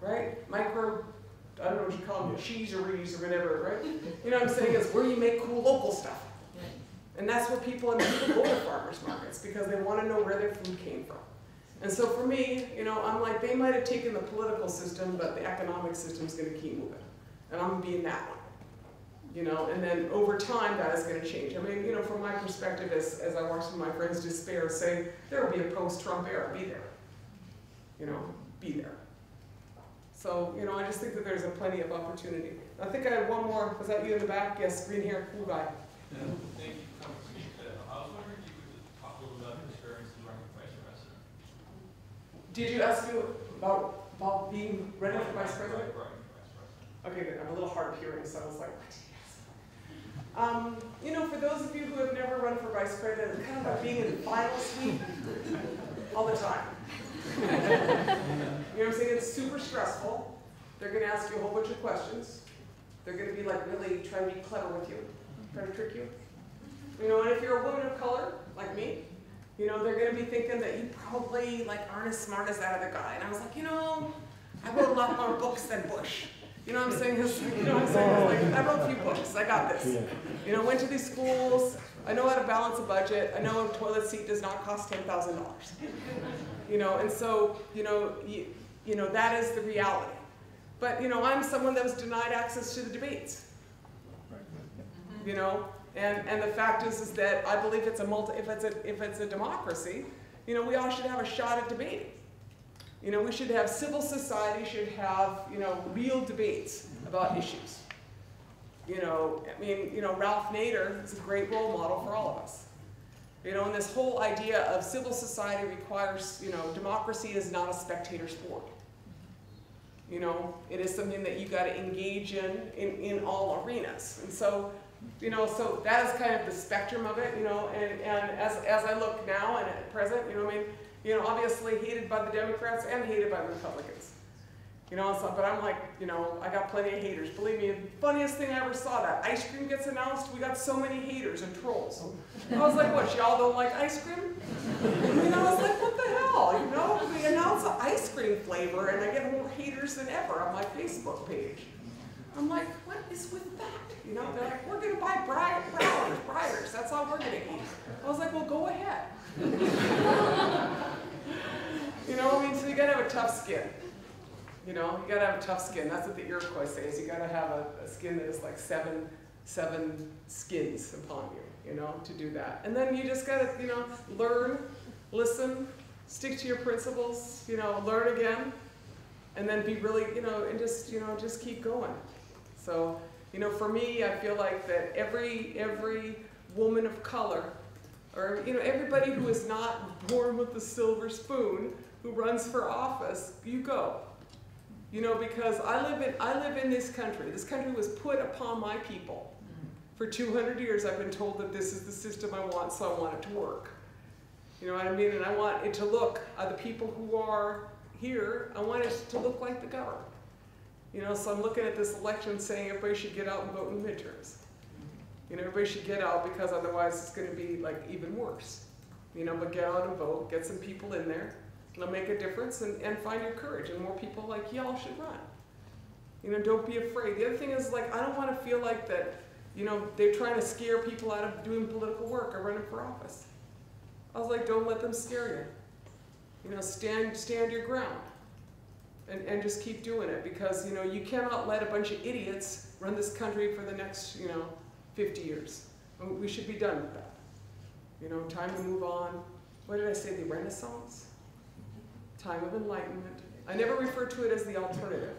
right? I don't know what you call them, cheeseries or whatever, right? You know what I'm saying? Is where you make cool local stuff. And that's what people go to farmers markets, because they want to know where their food came from. And so for me, you know, I'm like, they might have taken the political system, but the economic system is going to keep moving. And I'm going to be in that one. You know, and then over time, that is going to change. I mean, you know, from my perspective, as I watch some of my friends despair, say, there will be a post-Trump era. Be there. You know, be there. So, you know, I just think that there's plenty of opportunity. I think I had one more. Was that you in the back? Yes, green hair, cool guy. Yeah, thank you. I was wondering if you could talk a little about your experience as running vice president. Did you ask me about being ready for vice president? Okay, good. I'm a little hard of hearing, so I was like, what did you ask? You know, for those of you who have never run for vice president, it's kind of like being in the final suite all the time. You know what I'm saying? It's super stressful. They're going to ask you a whole bunch of questions. They're going to be like really trying to be clever with you, trying to trick you. You know, and if you're a woman of color, like me, you know, they're going to be thinking that you probably like aren't as smart as that other guy. And I was like, you know, I wrote a lot more books than Bush. You know what I'm saying? You know what I'm saying? Like, I wrote a few books. I got this. You know, went to these schools. I know how to balance a budget. I know a toilet seat does not cost $10,000. You know, and so, you know, that is the reality. But, you know, I'm someone that was denied access to the debates. You know, and the fact is that I believe if it's a democracy, you know, we all should have a shot at debating. You know, we should have, civil society should have, you know, real debates about issues. You know, I mean, you know, Ralph Nader is a great role model for all of us. You know, and this whole idea of civil society requires, you know, democracy is not a spectator sport. You know, it is something that you got to engage in all arenas. And so, you know, so that is kind of the spectrum of it, you know, and as I look now and at present, you know, I mean, you know, obviously hated by the Democrats and hated by the Republicans. You know, so, but I'm like, you know, I got plenty of haters. Believe me, the funniest thing I ever saw, that ice cream gets announced, we got so many haters and trolls. I was like, what, y'all don't like ice cream? I mean, I was like, what the hell, you know? We announce an ice cream flavor and I get more haters than ever on my Facebook page. I'm like, what is with that? You know, they're like, we're going to buy Breyers. That's all we're going to eat. I was like, well, go ahead. You know, I mean, so you got to have a tough skin. You know, you got to have a tough skin. That's what the Iroquois say, is you got to have a skin that is like seven skins upon you, you know, to do that. And then you just got to, you know, learn, listen, stick to your principles, you know, learn again, and then be really, you know, and just, you know, just keep going. So, you know, for me, I feel like that every woman of color, or, you know, everybody who is not born with the silver spoon, who runs for office, you go. You know, because I live in this country. This country was put upon my people. For 200 years, I've been told that this is the system I want, so I want it to work. You know what I mean? And I want it to look, the people who are here, I want it to look like the government. You know, so I'm looking at this election saying everybody should get out and vote in the midterms. You know, everybody should get out, because otherwise it's going to be like even worse. You know, but get out and vote, get some people in there, it'll make a difference, and find your courage, and more people like y'all should run. You know, don't be afraid. The other thing is, like, I don't want to feel like that, you know, they're trying to scare people out of doing political work or running for office. I was like, don't let them scare you. You know, stand your ground. And just keep doing it, because, you know, you cannot let a bunch of idiots run this country for the next, you know, 50 years. We should be done with that. You know, time to move on. What did I say, the Renaissance? Time of Enlightenment. I never refer to it as the alternative.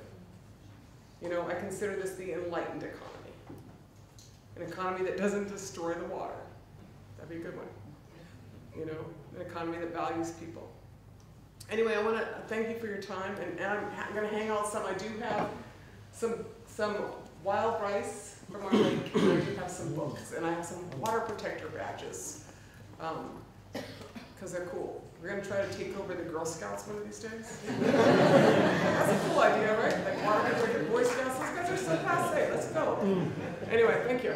You know, I consider this the enlightened economy. An economy that doesn't destroy the water. That'd be a good one. You know, an economy that values people. Anyway, I want to thank you for your time, and I'm going to hang out some. I do have some wild rice from our lake, and I do have some books, and I have some water protector badges, because they're cool. We're going to try to take over the Girl Scouts one of these days. That's a cool idea, right? Like water protector Boy Scouts. Those guys are so passe. Let's go. Anyway, thank you.